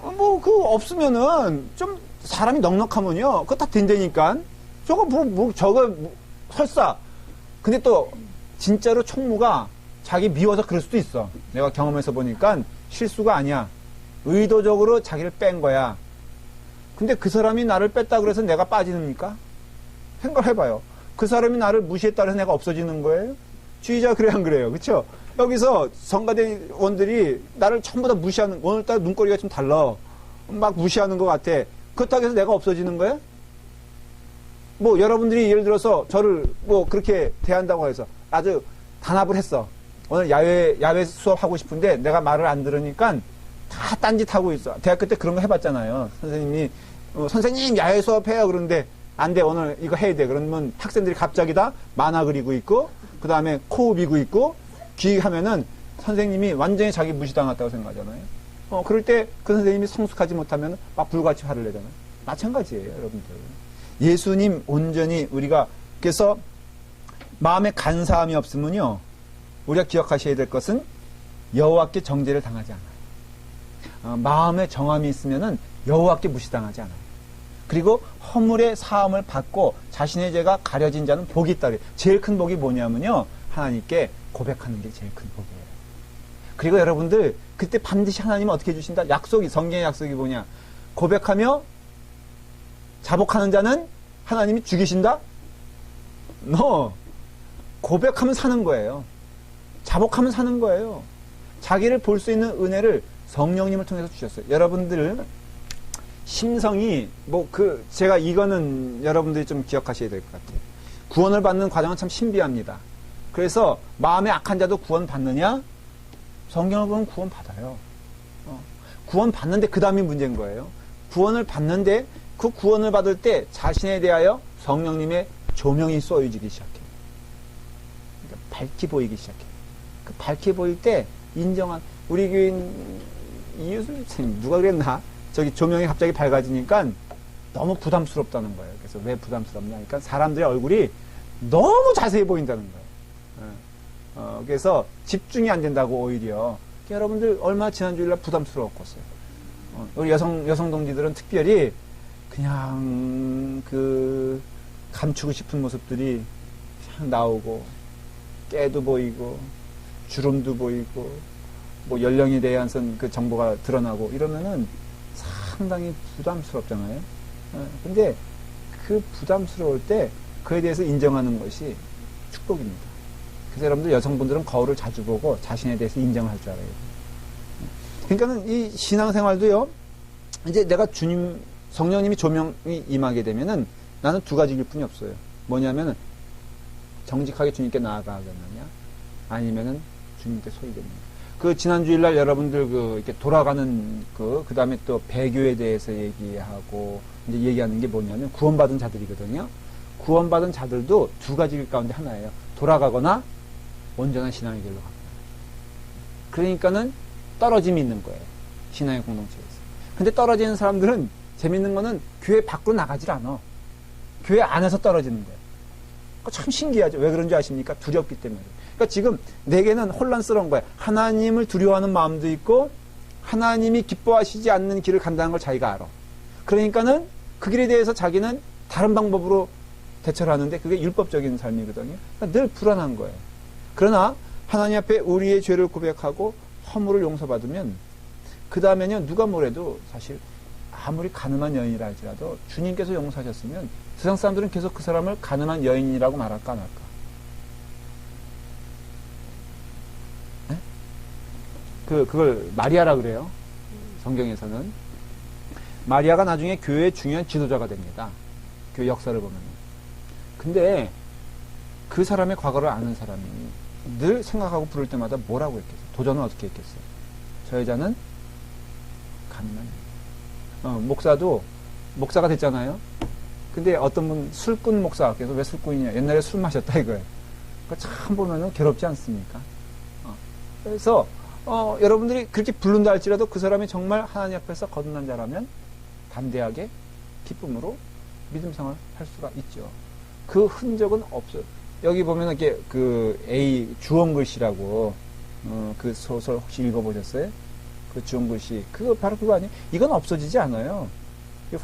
뭐 그 없으면은 좀 사람이 넉넉하면요. 그거 다 된다니까. 저거 저거 설사. 근데 또 진짜로 총무가 자기 미워서 그럴 수도 있어. 내가 경험해서 보니까 실수가 아니야. 의도적으로 자기를 뺀 거야. 근데 그 사람이 나를 뺐다 그래서 내가 빠지니까? 생각해봐요. 그 사람이 나를 무시했다 그래서 내가 없어지는 거예요? 주의자 그래 안 그래요? 그쵸? 여기서 성가대원들이 나를 전부 다 무시하는, 오늘따라 눈꼬리가 좀 달라. 막 무시하는 것 같아. 그렇다고 해서 내가 없어지는 거예요? 뭐 여러분들이 예를 들어서 저를 뭐 그렇게 대한다고 해서 아주 단합을 했어. 오늘 야외 수업하고 싶은데 내가 말을 안 들으니까 다 딴짓하고 있어. 대학교 때 그런 거 해봤잖아요. 선생님이 선생님 야외 수업해요. 그런데 안 돼. 오늘 이거 해야 돼. 그러면 학생들이 갑자기 다 만화 그리고 있고 그 다음에 코 비고 있고 귀 하면은 선생님이 완전히 자기 무시당했다고 생각하잖아요. 그럴 때 그 선생님이 성숙하지 못하면 막 불같이 화를 내잖아요. 마찬가지예요, 여러분들. 예수님 온전히 우리가 그래서 마음에 간사함이 없으면요 우리가 기억하셔야 될 것은 여호와께 정죄를 당하지 않아요. 마음에 정함이 있으면은 여호와께 무시당하지 않아요. 그리고 허물의 사함을 받고 자신의 죄가 가려진 자는 복이 있다. 제일 큰 복이 뭐냐면요 하나님께 고백하는 게 제일 큰 복이에요. 그리고 여러분들 그때 반드시 하나님은 어떻게 해주신다? 약속이 성경의 약속이 뭐냐? 고백하며 자복하는 자는 하나님이 죽이신다? 고백하면 사는 거예요. 자복하면 사는 거예요. 자기를 볼 수 있는 은혜를 성령님을 통해서 주셨어요. 여러분들 심성이 제가 이거는 여러분들이 좀 기억하셔야 될 것 같아요. 구원을 받는 과정은 참 신비합니다. 그래서 마음에 악한 자도 구원 받느냐? 성경을 보면 구원 받아요. 구원 받는데 그 다음이 문제인 거예요. 구원을 받는데 그 구원을 받을 때 자신에 대하여 성령님의 조명이 쏘여지기 시작해요. 그러니까 밝게 보이기 시작해요. 그 밝게 보일 때 인정한 우리 교인 이유수 선생님 누가 그랬나? 저기 조명이 갑자기 밝아지니까 너무 부담스럽다는 거예요. 그래서 왜 부담스럽냐? 그러니까 사람들의 얼굴이 너무 자세히 보인다는 거예요. 그래서 집중이 안 된다고 오히려. 여러분들 얼마나 지난 주일날 부담스러웠겠어요. 우리 여성 동지들은 특별히 그냥 감추고 싶은 모습들이 그냥 나오고 깨도 보이고 주름도 보이고 뭐 연령에 대한 그 정보가 드러나고 이러면은 상당히 부담스럽잖아요. 근데 그 부담스러울 때 그에 대해서 인정하는 것이 축복입니다. 그래서 여러분들 여성분들은 거울을 자주 보고 자신에 대해서 인정을 할 줄 알아요. 그러니까는 이 신앙생활도요. 이제 내가 성령님이 조명이 임하게 되면은 나는 두 가지일 뿐이 없어요. 뭐냐면은 정직하게 주님께 나아가겠느냐, 아니면은 주님께 소이겠느냐. 그 지난 주일날 여러분들 이렇게 돌아가는 그 다음에 또 배교에 대해서 얘기하고 이제 얘기하는 게 뭐냐면 구원받은 자들이거든요. 구원받은 자들도 두 가지 길 가운데 하나예요. 돌아가거나 온전한 신앙의 길로 갑니다. 그러니까는 떨어짐이 있는 거예요. 신앙의 공동체에서. 근데 떨어지는 사람들은 재밌는 거는 교회 밖으로 나가질 않아. 교회 안에서 떨어지는 거예요. 참 신기하죠. 왜 그런지 아십니까? 두렵기 때문에. 그러니까 지금 내게는 혼란스러운 거예요. 하나님을 두려워하는 마음도 있고 하나님이 기뻐하시지 않는 길을 간다는 걸 자기가 알아. 그러니까는 그 길에 대해서 자기는 다른 방법으로 대처를 하는데 그게 율법적인 삶이거든요. 그러니까 늘 불안한 거예요. 그러나 하나님 앞에 우리의 죄를 고백하고 허물을 용서받으면 그 다음에는 누가 뭐래도 사실 아무리 가늠한 여인이라 할지라도 주님께서 용서하셨으면 세상 사람들은 계속 그 사람을 가늠한 여인이라고 말할까 안 할까? 네? 그걸 마리아라 그래요. 성경에서는. 마리아가 나중에 교회의 중요한 지도자가 됩니다. 교회 역사를 보면. 근데 그 사람의 과거를 아는 사람이 늘 생각하고 부를 때마다 뭐라고 했겠어요? 도전은 어떻게 했겠어요? 저 여자는 가늠한 목사가 됐잖아요. 근데 어떤 분 술꾼 목사가 그래서 왜 술꾼이냐? 옛날에 술 마셨다 이거예요. 참 보면은 괴롭지 않습니까? 그래서 여러분들이 그렇게 부른다 할지라도 그 사람이 정말 하나님 앞에서 거듭난 자라면 담대하게 기쁨으로 믿음 생활을 할 수가 있죠. 그 흔적은 없어요. 여기 보면 이렇게 그 A 주홍글씨라고 그 소설 혹시 읽어보셨어요? 그 주홍글씨 그거 바로 그거 아니에요? 이건 없어지지 않아요.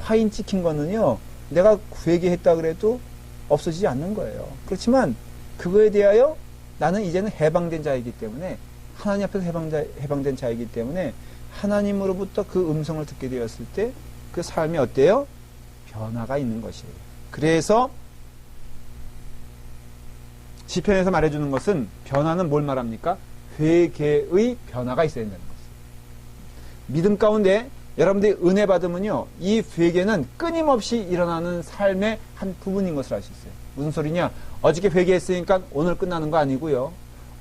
화인 찍힌 거는요 내가 회개했다 그래도 없어지지 않는 거예요. 그렇지만 그거에 대하여 나는 이제는 해방된 자이기 때문에 하나님 앞에서 해방된 자이기 때문에 하나님으로부터 그 음성을 듣게 되었을 때 그 삶이 어때요? 변화가 있는 것이에요. 그래서 시편에서 말해주는 것은 변화는 뭘 말합니까? 회개의 변화가 있어야 된다는 것이에요. 믿음 가운데 여러분들이 은혜 받으면요 이 회개는 끊임없이 일어나는 삶의 한 부분인 것을 알 수 있어요. 무슨 소리냐? 어저께 회개했으니까 오늘 끝나는 거 아니고요.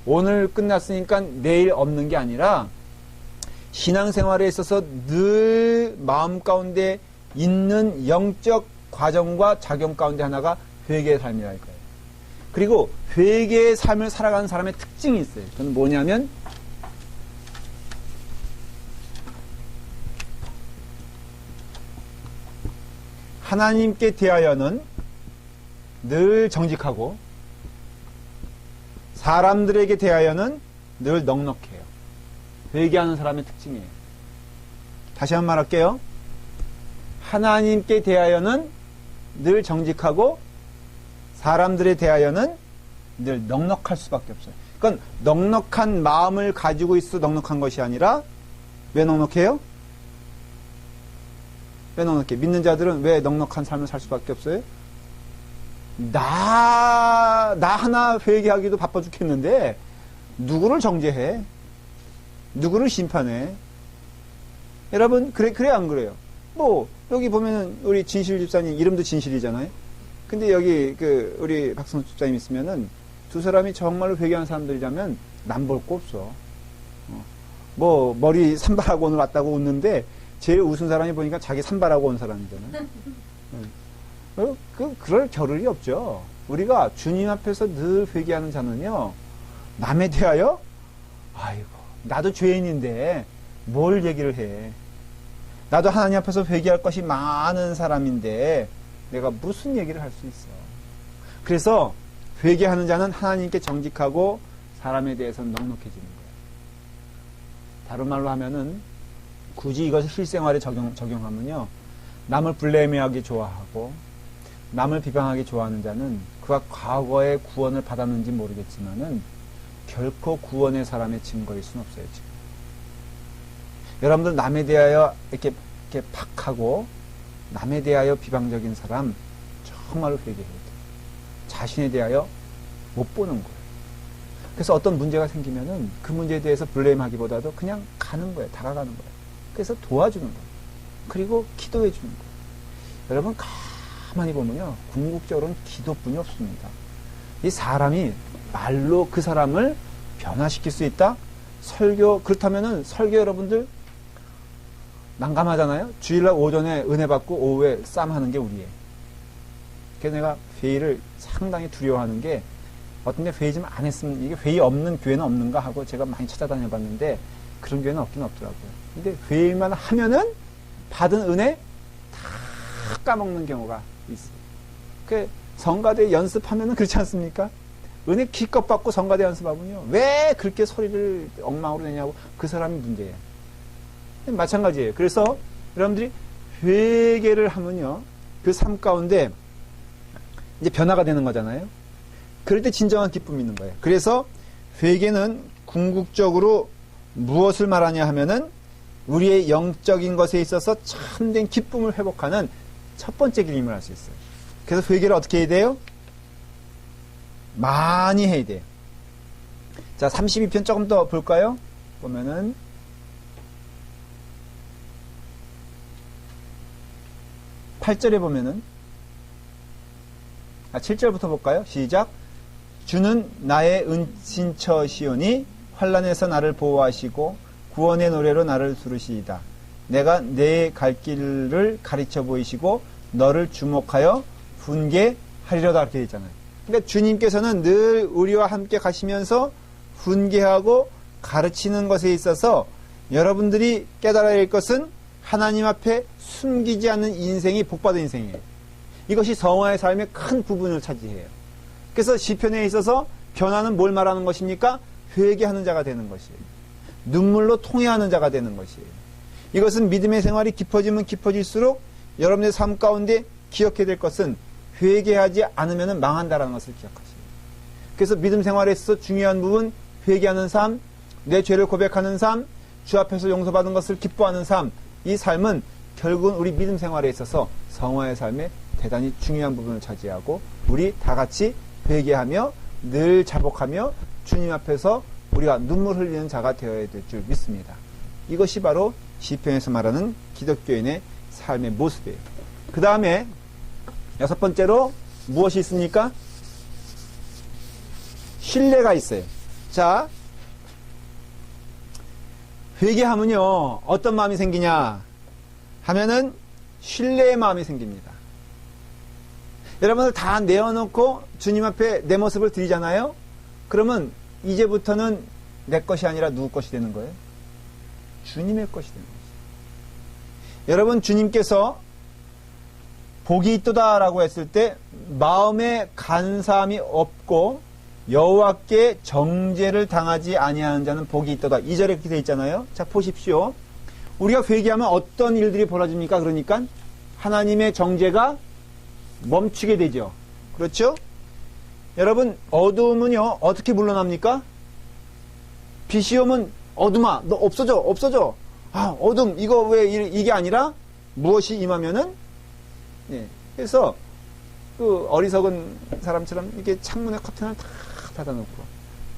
오늘 끝났으니까 내일 없는 게 아니라 신앙생활에 있어서 늘 마음 가운데 있는 영적 과정과 작용 가운데 하나가 회개의 삶이랄 거예요. 그리고 회개의 삶을 살아가는 사람의 특징이 있어요. 그건 뭐냐면 하나님께 대하여는 늘 정직하고 사람들에게 대하여는 늘 넉넉해요. 회개하는 사람의 특징이에요. 다시 한번 말할게요. 하나님께 대하여는 늘 정직하고 사람들에 대하여는 늘 넉넉할 수밖에 없어요. 그건 넉넉한 마음을 가지고 있어 넉넉한 것이 아니라 왜 넉넉해요? 왜 넉넉해? 믿는 자들은 왜 넉넉한 삶을 살 수밖에 없어요? 나 하나 회개하기도 바빠 죽겠는데 누구를 정죄해? 누구를 심판해? 여러분 그래 안 그래요? 뭐 여기 보면은 우리 진실 집사님 이름도 진실이잖아요. 근데 여기 그 우리 박성수 집사님 있으면은 두 사람이 정말로 회개하는 사람들이라면 남볼 거 없어. 뭐 머리 산발하고 오늘 왔다고 웃는데 제일 웃은 사람이 보니까 자기 산발하고 온 사람이잖아요. 그럴 겨를이 없죠. 우리가 주님 앞에서 늘 회개하는 자는요 남에 대하여 아이고 나도 죄인인데 뭘 얘기를 해. 나도 하나님 앞에서 회개할 것이 많은 사람인데 내가 무슨 얘기를 할 수 있어. 그래서 회개하는 자는 하나님께 정직하고 사람에 대해서는 넉넉해지는 거예요. 다른 말로 하면은 굳이 이것을 실생활에 적용하면요 남을 블레미하기 좋아하고 남을 비방하기 좋아하는 자는 그가 과거에 구원을 받았는지 모르겠지만은 결코 구원의 사람의 증거일 수는 없어요. 지금. 여러분들 남에 대하여 이렇게 박하고 남에 대하여 비방적인 사람 정말로 회개해야 돼요. 자신에 대하여 못 보는 거예요. 그래서 어떤 문제가 생기면은 그 문제에 대해서 블레임하기보다도 그냥 가는 거예요. 다가가는 거예요. 그래서 도와주는 거예요. 그리고 기도해 주는 거예요. 여러분 가만히 보면요 궁극적으로는 기도뿐이 없습니다. 이 사람이 말로 그 사람을 변화시킬 수 있다? 그렇다면은 설교 여러분들 난감하잖아요? 주일날 오전에 은혜 받고 오후에 쌈하는 게 우리예요. 그래서 내가 회의를 상당히 두려워하는 게 어떤 데 회의 좀 안 했으면 이게 회의 없는 교회는 없는가 하고 제가 많이 찾아다녀 봤는데 그런 교회는 없긴 없더라고요. 근데 회의만 하면은 받은 은혜 다 까먹는 경우가 있어요. 그 성가대 연습하면은 그렇지 않습니까? 은혜 기껏 받고 성가대 연습하면요 왜 그렇게 소리를 엉망으로 내냐고 그 사람이 문제예요. 마찬가지예요. 그래서 여러분들이 회개를 하면요 그 삶 가운데 이제 변화가 되는 거잖아요. 그럴 때 진정한 기쁨이 있는 거예요. 그래서 회개는 궁극적으로 무엇을 말하냐 하면은 우리의 영적인 것에 있어서 참된 기쁨을 회복하는 첫 번째 길임을 할 수 있어요. 그래서 회개를 어떻게 해야 돼요? 많이 해야 돼요. 자, 32편 조금 더 볼까요? 보면은 8절에 보면은 7절부터 볼까요? 시작. 주는 나의 은신처시오니 환난에서 나를 보호하시고 구원의 노래로 나를 부르시이다. 내가 내 갈 길을 가르쳐 보이시고 너를 주목하여 훈계하리로다. 이렇게 되어 있잖아요. 그러니까 주님께서는 늘 우리와 함께 가시면서 훈계하고 가르치는 것에 있어서 여러분들이 깨달아야 할 것은 하나님 앞에 숨기지 않는 인생이 복받은 인생이에요. 이것이 성화의 삶의 큰 부분을 차지해요. 그래서 시편에 있어서 변화는 뭘 말하는 것입니까? 회개하는 자가 되는 것이에요. 눈물로 통회하는 자가 되는 것이에요. 이것은 믿음의 생활이 깊어지면 깊어질수록 여러분의 삶 가운데 기억해야 될 것은 회개하지 않으면 망한다라는 것을 기억하세요. 그래서 믿음 생활에 있어서 중요한 부분, 회개하는 삶, 내 죄를 고백하는 삶, 주 앞에서 용서받은 것을 기뻐하는 삶, 이 삶은 결국은 우리 믿음 생활에 있어서 성화의 삶에 대단히 중요한 부분을 차지하고 우리 다 같이 회개하며 늘 자복하며 주님 앞에서 우리가 눈물 흘리는 자가 되어야 될 줄 믿습니다. 이것이 바로 시편에서 말하는 기독교인의 삶의 모습이에요. 그 다음에 6번째로 무엇이 있습니까? 신뢰가 있어요. 자, 회개하면요 어떤 마음이 생기냐 하면은 신뢰의 마음이 생깁니다. 여러분들 다 내어놓고 주님 앞에 내 모습을 드리잖아요. 그러면 이제부터는 내 것이 아니라 누구 것이 되는 거예요? 주님의 것이 되는 거예요. 여러분, 주님께서 복이 있도다라고 했을 때 마음에 간사함이 없고 여호와께 정죄를 당하지 아니하는 자는 복이 있도다. 2절에 그렇게 되어 있잖아요. 자, 보십시오. 우리가 회개하면 어떤 일들이 벌어집니까? 그러니까 하나님의 정죄가 멈추게 되죠. 그렇죠? 여러분, 어두움은요 어떻게 물러납니까? 빛이 오면 어둠아 너 없어져. 아, 어둠 이거 왜 이게 아니라 무엇이 임하면은 그래서 그 어리석은 사람처럼 이렇게 창문에 커튼을 다 닫아놓고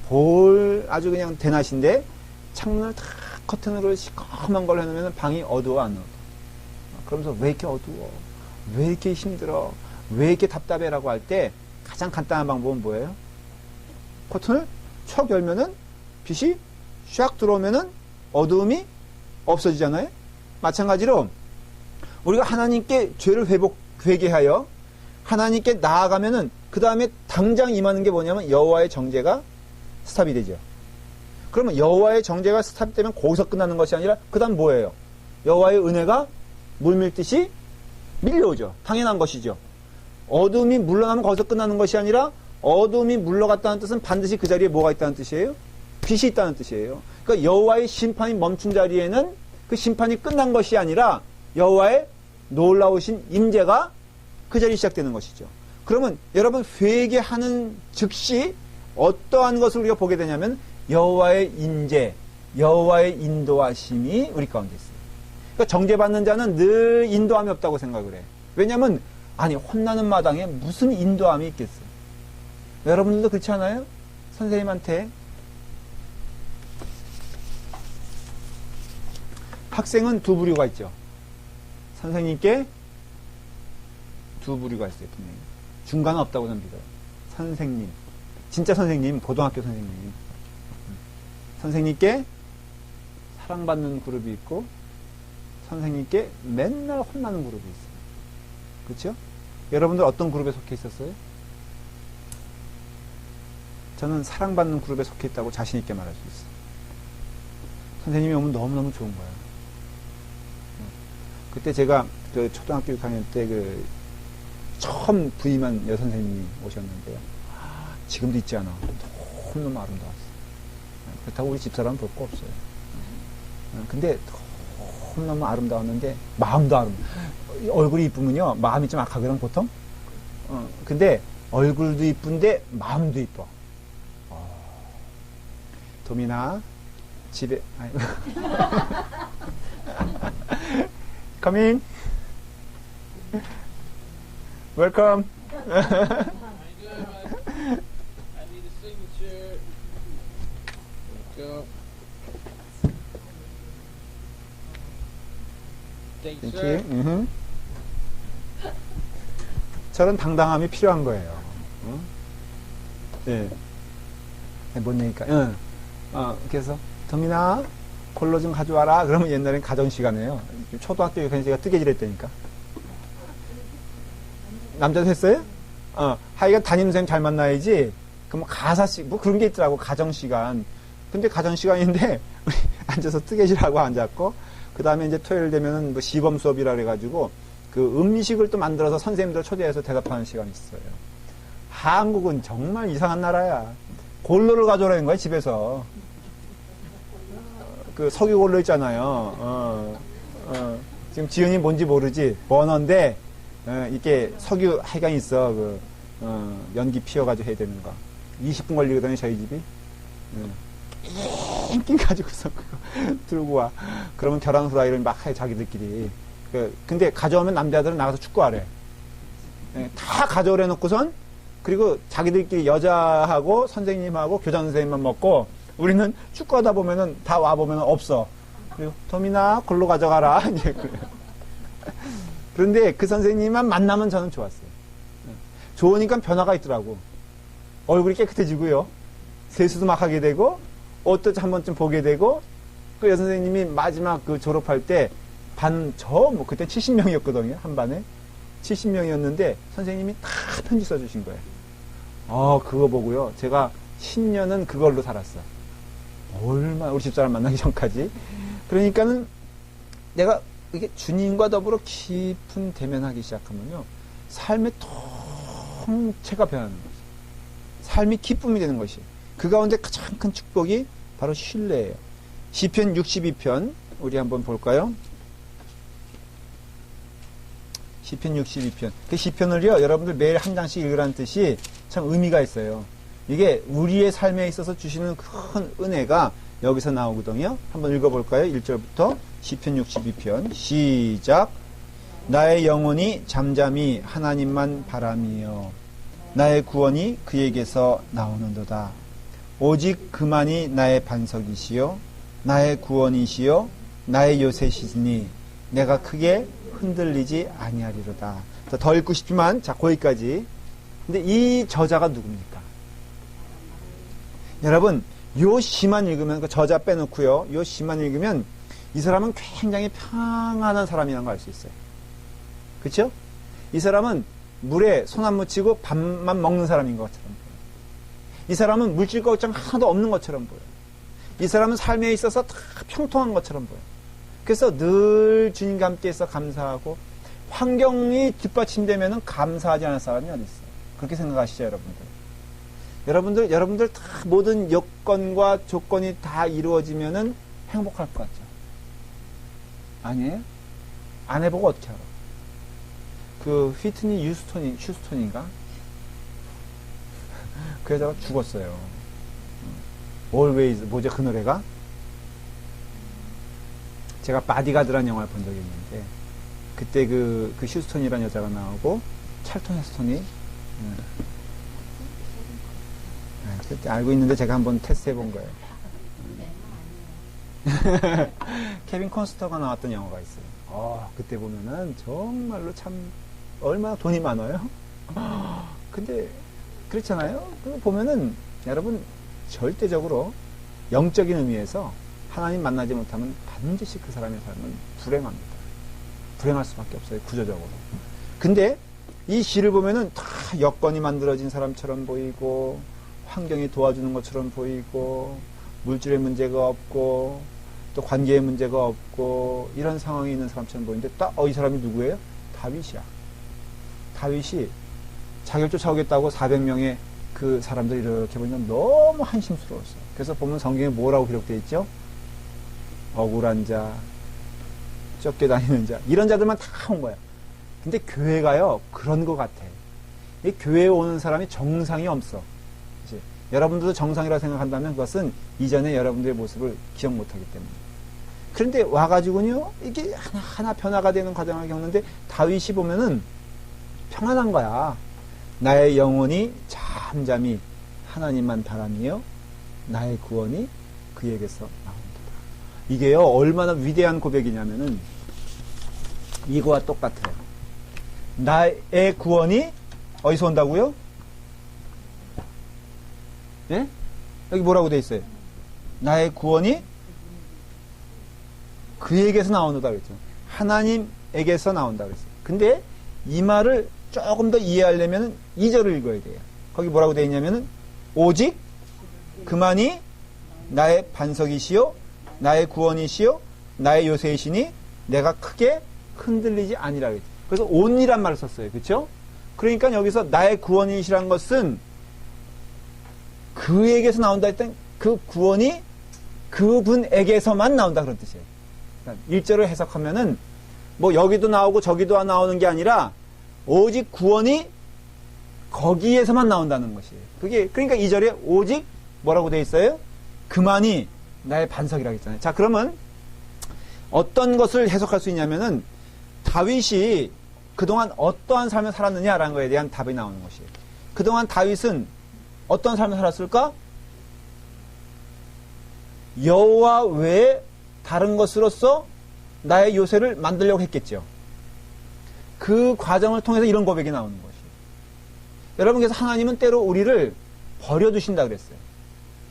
볼 아주 그냥 대낮인데 창문을 다 커튼으로 시커먼 걸 해놓으면 방이 어두워 안 어두워. 그러면서 왜 이렇게 어두워? 왜 이렇게 힘들어? 왜 이렇게 답답해라고 할 때 가장 간단한 방법은 뭐예요? 커튼을 척 열면은 빛이 샥 들어오면은 어두움이 없어지잖아요. 마찬가지로 우리가 하나님께 죄를 회개하여 하나님께 나아가면은 그 다음에 당장 임하는 게 뭐냐면 여호와의 정죄가 스탑이 되죠. 그러면 여호와의 정죄가 스탑되면 거기서 끝나는 것이 아니라 그 다음 뭐예요? 여호와의 은혜가 물밀듯이 밀려오죠. 당연한 것이죠. 어둠이 물러나면 거기서 끝나는 것이 아니라 어둠이 물러갔다는 뜻은 반드시 그 자리에 뭐가 있다는 뜻이에요? 빛이 있다는 뜻이에요. 그러니까 여호와의 심판이 멈춘 자리에는 그 심판이 끝난 것이 아니라 여호와의 놀라우신 임재가 그 자리에 시작되는 것이죠. 그러면 여러분 회개하는 즉시 어떠한 것을 우리가 보게 되냐면 여호와의 임재, 여호와의 인도하심이 우리 가운데 있어요. 그러니까 정죄받는 자는 늘 인도함이 없다고 생각을 해요. 왜냐하면 아니 혼나는 마당에 무슨 인도함이 있겠어요. 여러분들도 그렇지 않아요? 선생님한테 학생은 두 부류가 있죠. 선생님께 두 부류가 있어요. 분명히. 중간은 없다고 저는 믿어요. 선생님, 진짜 선생님, 고등학교 선생님. 선생님께 사랑받는 그룹이 있고 선생님께 맨날 혼나는 그룹이 있어요. 그렇죠? 여러분들 어떤 그룹에 속해 있었어요? 저는 사랑받는 그룹에 속해 있다고 자신 있게 말할 수 있어요. 선생님이 오면 너무너무 좋은 거예요. 그때 제가 그 초등학교 6학년 때 그 처음 부임한 여선생님이 오셨는데요. 지금도 있지 않아. 너무너무 아름다웠어요. 그렇다고 우리 집사람은 볼 거 없어요. 근데 너무너무 아름다웠는데 마음도 얼굴이 이쁘면요 마음이 좀 악하거든 보통. 근데 얼굴도 이쁜데 마음도 이뻐. 도민아 집에 Come in. Welcome. I need a signature. There you go. Thank you, Thank sir. you. 저런 당당함이 필요한 거예요. 예. 뭔 얘기까? 응. 그래서 도민아 골로 좀 가져와라. 그러면 옛날엔 가정 시간에요. 초등학교 6학년 제가 뜨개질 했다니까. 남자도 했어요? 하여간 담임 선생님 잘 만나야지. 그럼 가사식 뭐 그런 게 있더라고. 가정 시간. 근데 가정 시간인데 우리 앉아서 뜨개질하고 앉았고 그 다음에 이제 토요일 되면은 뭐 시범 수업이라 그래가지고 그 음식을 또 만들어서 선생님들 초대해서 대답하는 시간이 있어요. 한국은 정말 이상한 나라야. 골로를 가져오라는 거야, 집에서. 그 석유 골로 있잖아요. 지금 지은이 뭔지 모르지. 버너인데, 이게 석유 하여간 있어. 연기 피워가지고 해야 되는 거. 20분 걸리거든요, 저희 집이. 낑낑 가지고서 들고 와. 그러면 계란 후라이를 막 해, 자기들끼리. 근데 가져오면 남자들은 나가서 축구하래. 다 가져오래 놓고선 그리고 자기들끼리 여자하고 선생님하고 교장 선생님만 먹고 우리는 축구하다 보면은 다 와보면 없어. 그리고 도민아 골로 가져가라. 이제 그래요. 그런데 그 선생님만 만나면 저는 좋았어요. 좋으니까 변화가 있더라고. 얼굴이 깨끗해지고요. 세수도 막 하게 되고 옷도 한 번쯤 보게 되고 그 여선생님이 마지막 그 졸업할 때 그때 70명이었거든요. 한 반에. 70명이었는데 선생님이 다 편지 써주신 거예요. 그거 보고요. 제가 10년은 그걸로 살았어. 얼마나 우리 집사람 만나기 전까지. 그러니까는 내가 이게 주님과 더불어 깊은 대면하기 시작하면요. 삶의 통째가 변하는 거죠. 삶이 기쁨이 되는 것이. 그 가운데 가장 큰 축복이 바로 신뢰예요. 시편 62편 우리 한번 볼까요? 시편 62편. 그 시편을요, 여러분들 매일 한 장씩 읽으라는 뜻이 참 의미가 있어요. 이게 우리의 삶에 있어서 주시는 큰 은혜가 여기서 나오거든요. 한번 읽어볼까요? 1절부터 시편 62편. 시작. 나의 영혼이 잠잠히 하나님만 바람이요. 나의 구원이 그에게서 나오는도다. 오직 그만이 나의 반석이시요. 나의 구원이시요. 나의 요새시니 내가 크게 흔들리지 아니하리로다. 더 읽고 싶지만 자 거기까지. 근데 이 저자가 누굽니까? 여러분 요 시만 읽으면 그 저자 빼놓고요. 요 시만 읽으면 이 사람은 굉장히 평안한 사람이라는 걸 알 수 있어요. 그렇죠? 이 사람은 물에 손 안 묻히고 밥만 먹는 사람인 것처럼 보여요. 이 사람은 물질 걱정 하나도 없는 것처럼 보여요. 이 사람은 삶에 있어서 다 평통한 것처럼 보여요. 그래서 늘 주님과 함께해서 감사하고 환경이 뒷받침되면 감사하지 않을 사람이 어디 있어요? 그렇게 생각하시죠, 여러분들? 여러분들 다 모든 여건과 조건이 다 이루어지면은 행복할 것 같죠? 아니에요? 안 해보고 어떻게 알아? 그 휘트니 휴스톤인가? 그 여자가 죽었어요. Always 뭐죠 그 노래가? 제가 바디가드라는 영화를 본 적이 있는데 그때 그 휴스톤이라는 여자가 나오고 찰턴 헤스턴이 그때 알고 있는데 제가 한번 테스트 해본 거예요. 케빈 콘스터가 나왔던 영화가 있어요. 그때 보면은 정말로 참 얼마나 돈이 많아요. 근데 그렇잖아요. 그거 보면은 여러분 절대적으로 영적인 의미에서 하나님 만나지 못하면 반드시 그 사람의 삶은 불행합니다. 불행할 수밖에 없어요. 구조적으로. 근데 이 시를 보면은 다 여건이 만들어진 사람처럼 보이고 환경이 도와주는 것처럼 보이고 물질의 문제가 없고 또 관계의 문제가 없고 이런 상황에 있는 사람처럼 보이는데 딱 이 사람이 누구예요? 다윗이야. 다윗이 자기를 쫓아오겠다고 400명의 그 사람들이 이렇게 보니까 너무 한심스러웠어요. 그래서 보면 성경에 뭐라고 기록되어 있죠? 억울한 자, 쫓겨다니는 자, 이런 자들만 다 온 거야. 근데 교회가요, 그런 것 같아. 이 교회에 오는 사람이 정상이 없어. 그치? 여러분들도 정상이라고 생각한다면 그것은 이전에 여러분들의 모습을 기억 못하기 때문에. 그런데 와가지고요, 이게 하나하나 변화가 되는 과정을 겪는데 다윗이 보면은 평안한 거야. 나의 영혼이 잠잠히 하나님만 바라며 나의 구원이 그에게서 나온다. 이게요, 얼마나 위대한 고백이냐면은 이거와 똑같아요. 나의 구원이 어디서 온다고요? 예? 여기 뭐라고 돼 있어요? 나의 구원이 그에게서 나온다 그랬죠. 하나님에게서 나온다 그랬어요. 근데 이 말을 조금 더 이해하려면 2절을 읽어야 돼요. 거기 뭐라고 돼 있냐면은 오직 그만이 나의 반석이시요 나의 구원이시요 나의 요새이시니 내가 크게 흔들리지 아니라 그랬죠. 그래서 온이란 말을 썼어요. 그렇죠? 그러니까 여기서 나의 구원이시란 것은 그에게서 나온다 했던 그 구원이 그분에게서만 나온다 그런 뜻이에요. 1절을 해석하면은 뭐 여기도 나오고 저기도 나오는 게 아니라 오직 구원이 거기에서만 나온다는 것이에요. 그게 그러니까 2절에 오직 뭐라고 돼 있어요? 그만이 나의 반석이라고 했잖아요. 자, 그러면 어떤 것을 해석할 수 있냐면은 다윗이 그동안 어떠한 삶을 살았느냐라는 것에 대한 답이 나오는 것이에요. 그동안 다윗은 어떤 삶을 살았을까? 여호와 외에 다른 것으로서 나의 요새를 만들려고 했겠죠. 그 과정을 통해서 이런 고백이 나오는 것이에요. 여러분께서 하나님은 때로 우리를 버려두신다 그랬어요.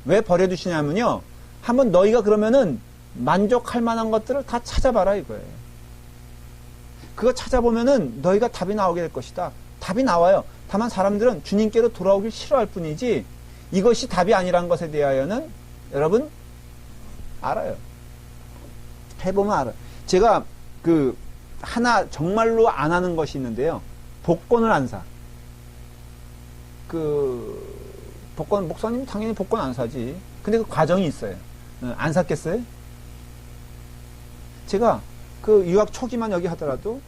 왜 버려두시냐면요. 한번 너희가 그러면은 만족할 만한 것들을 다 찾아봐라 이거예요. 그거 찾아보면은 너희가 답이 나오게 될 것이다. 답이 나와요. 다만 사람들은 주님께로 돌아오길 싫어할 뿐이지 이것이 답이 아니란 것에 대하여는 여러분 알아요. 해보면 알아요. 제가 하나 정말로 안 하는 것이 있는데요. 복권을 안 사. 복권, 목사님 당연히 복권 안 사지. 근데 그 과정이 있어요. 안 샀겠어요? 제가 유학 초기만 여기 하더라도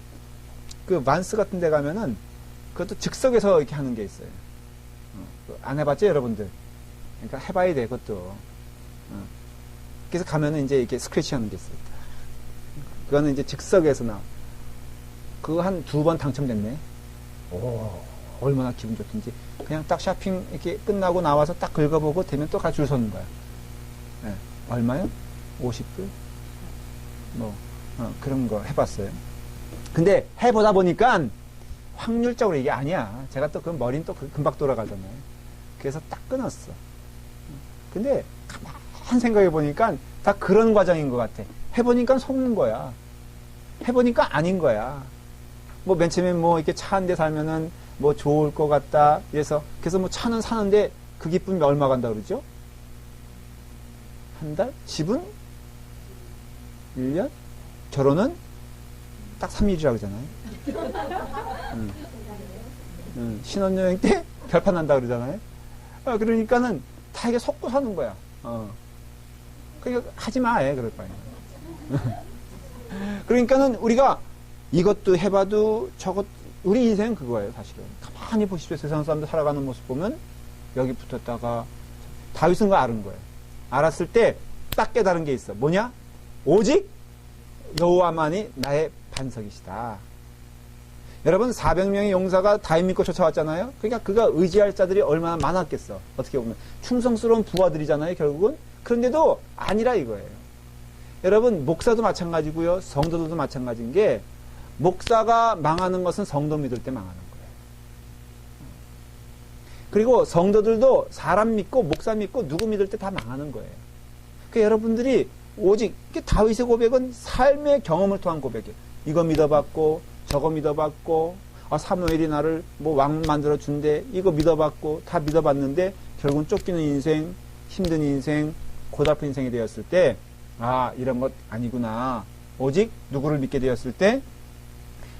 만스 같은 데 가면은 그것도 즉석에서 이렇게 하는 게 있어요. 안 해봤죠, 여러분들? 그러니까 해봐야 돼, 그것도. 그래서 가면은 이제 이렇게 스크래치 하는 게 있어요. 그거는 이제 즉석에서 그거 한 2번 당첨됐네. 오, 얼마나 기분 좋든지. 그냥 딱 쇼핑 이렇게 끝나고 나와서 딱 긁어보고 되면 또 같이 줄 서는 거야. 네. 얼마요? 50불? 그런 거 해봤어요. 근데 해보다 보니까 확률적으로 이게 아니야. 제가 또 그 머리는 또 금방 돌아가잖아요. 그래서 딱 끊었어. 근데 가만 생각해 보니까 다 그런 과정인 것 같아. 해보니까 속는 거야. 해보니까 아닌 거야. 맨 처음에 이렇게 차 한 대 살면은 좋을 것 같다. 그래서 차는 사는데 그 기쁨이 얼마 간다 그러죠? 한 달? 집은? 1년? 결혼은? 딱 3일이라고 그러잖아요. 신혼여행 때 결판 난다 그러잖아요. 그러니까는 다 이게 속고 사는 거야. 그러니까 하지 마, 그럴 거 아니야. 그러니까는 우리가 이것도 해봐도 우리 인생은 그거예요, 사실은. 가만히 보십시오. 세상 사람들 살아가는 모습 보면 여기 붙었다가 다윗은 거 아는 거예요. 알았을 때 딱 깨달은 게 있어. 뭐냐? 오직 여호와만이 나의 반석이시다. 여러분 400명의 용사가 다윗 믿고 쫓아왔잖아요. 그러니까 그가 의지할 자들이 얼마나 많았겠어. 어떻게 보면 충성스러운 부하들이잖아요, 결국은. 그런데도 아니라 이거예요. 여러분 목사도 마찬가지고요, 성도들도 마찬가지인 게 목사가 망하는 것은 성도 믿을 때 망하는 거예요. 그리고 성도들도 사람 믿고 목사 믿고 누구 믿을 때 다 망하는 거예요. 그러니까 여러분들이 오직 다윗의 고백은 삶의 경험을 통한 고백이에요. 이거 믿어봤고 저거 믿어봤고 사무엘이 나를 왕 만들어 준대. 이거 믿어봤고 다 믿어봤는데 결국은 쫓기는 인생, 힘든 인생, 고달픈 인생이 되었을 때 이런 것 아니구나. 오직 누구를 믿게 되었을 때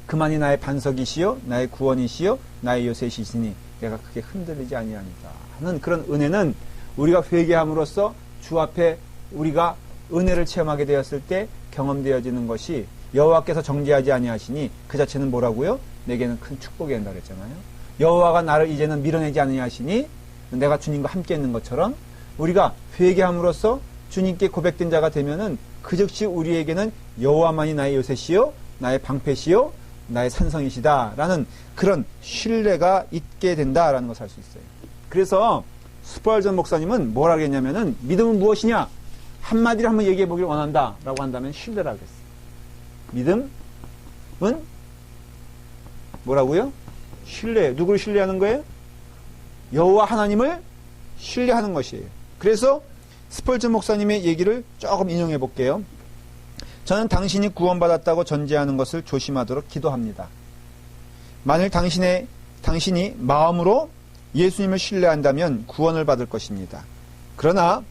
그만이 나의 반석이시요 나의 구원이시요 나의 요새시시니 내가 크게 흔들리지 아니하니까 하는 그런 은혜는 우리가 회개함으로써 주 앞에 우리가 은혜를 체험하게 되었을 때 경험되어지는 것이 여호와께서 정죄하지 아니하시니 그 자체는 뭐라고요? 내게는 큰 축복이 된다 그랬잖아요. 여호와가 나를 이제는 밀어내지 아니하시니 내가 주님과 함께 있는 것처럼 우리가 회개함으로써 주님께 고백된 자가 되면은 그 즉시 우리에게는 여호와만이 나의 요새시요 나의 방패시요 나의 산성이시다라는 그런 신뢰가 있게 된다라는 것을 알 수 있어요. 그래서 스펄전 목사님은 뭐라 그랬냐면은 믿음은 무엇이냐? 한마디로 한번 얘기해 보기를 원한다라고 한다면 신뢰라고 그랬어요. 믿음은 뭐라고요? 신뢰. 누구를 신뢰하는 거예요? 여호와 하나님을 신뢰하는 것이에요. 그래서 스펄전 목사님의 얘기를 조금 인용해 볼게요. 저는 당신이 구원받았다고 전제하는 것을 조심하도록 기도합니다. 만일 당신이 마음으로 예수님을 신뢰한다면 구원을 받을 것입니다. 그러나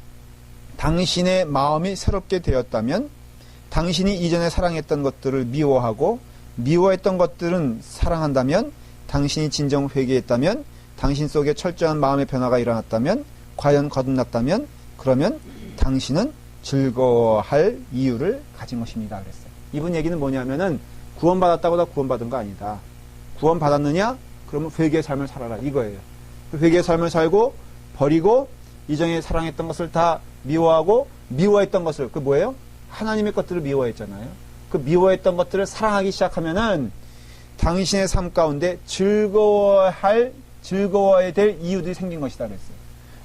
당신의 마음이 새롭게 되었다면 당신이 이전에 사랑했던 것들을 미워하고 미워했던 것들은 사랑한다면 당신이 진정 회개했다면 당신 속에 철저한 마음의 변화가 일어났다면 과연 거듭났다면 그러면 당신은 즐거워할 이유를 가진 것입니다. 그랬어요. 이분 얘기는 뭐냐면은 구원받았다고 다 구원받은 거 아니다. 구원받았느냐? 그러면 회개의 삶을 살아라. 이거예요. 회개의 삶을 살고 버리고 이전에 사랑했던 것을 다 미워하고 미워했던 것을 그 뭐예요? 하나님의 것들을 미워했잖아요. 그 미워했던 것들을 사랑하기 시작하면은 당신의 삶 가운데 즐거워야 될 이유들이 생긴 것이다 그랬어요.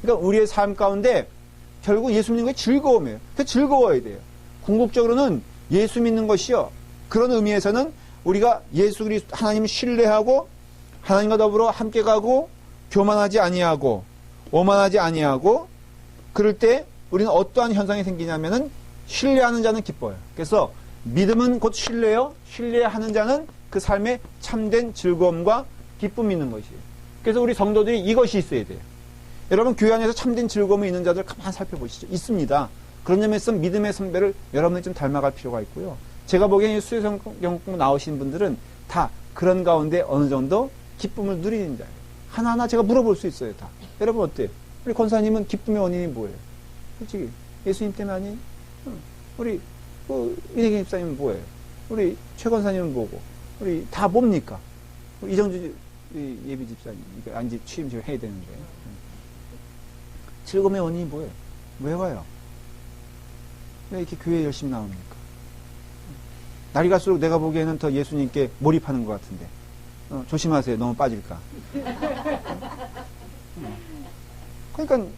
그러니까 우리의 삶 가운데 결국 예수 믿는 게 즐거움이에요. 그 즐거워야 돼요. 궁극적으로는 예수 믿는 것이요. 그런 의미에서는 우리가 예수 그리스도 하나님을 신뢰하고 하나님과 더불어 함께 가고 교만하지 아니하고 오만하지 아니하고 그럴 때 우리는 어떠한 현상이 생기냐면은 신뢰하는 자는 기뻐요. 그래서 믿음은 곧 신뢰요. 신뢰하는 자는 그 삶에 참된 즐거움과 기쁨이 있는 것이에요. 그래서 우리 성도들이 이것이 있어야 돼요. 여러분 교회 안에서 참된 즐거움이 있는 자들 가만히 살펴보시죠. 있습니다. 그런 점에서 믿음의 선배를 여러분이 좀 닮아갈 필요가 있고요. 제가 보기에는 수요성경 나오신 분들은 다 그런 가운데 어느 정도 기쁨을 누리는 자예요. 하나하나 제가 물어볼 수 있어요. 다. 여러분 어때요? 우리 권사님은 기쁨의 원인이 뭐예요? 솔직히 예수님 때문에 아니? 우리 이혜경 집사님은 뭐예요? 우리 최 권사님은 뭐고? 우리 다 뭡니까? 우리 이정주 예비 집사님 이거 안지 취임식 해야 되는데 즐거움의 원인이 뭐예요? 왜 와요? 왜 이렇게 교회에 열심히 나옵니까? 날이 갈수록 내가 보기에는 더 예수님께 몰입하는 것 같은데 조심하세요. 너무 빠질까. 그러니까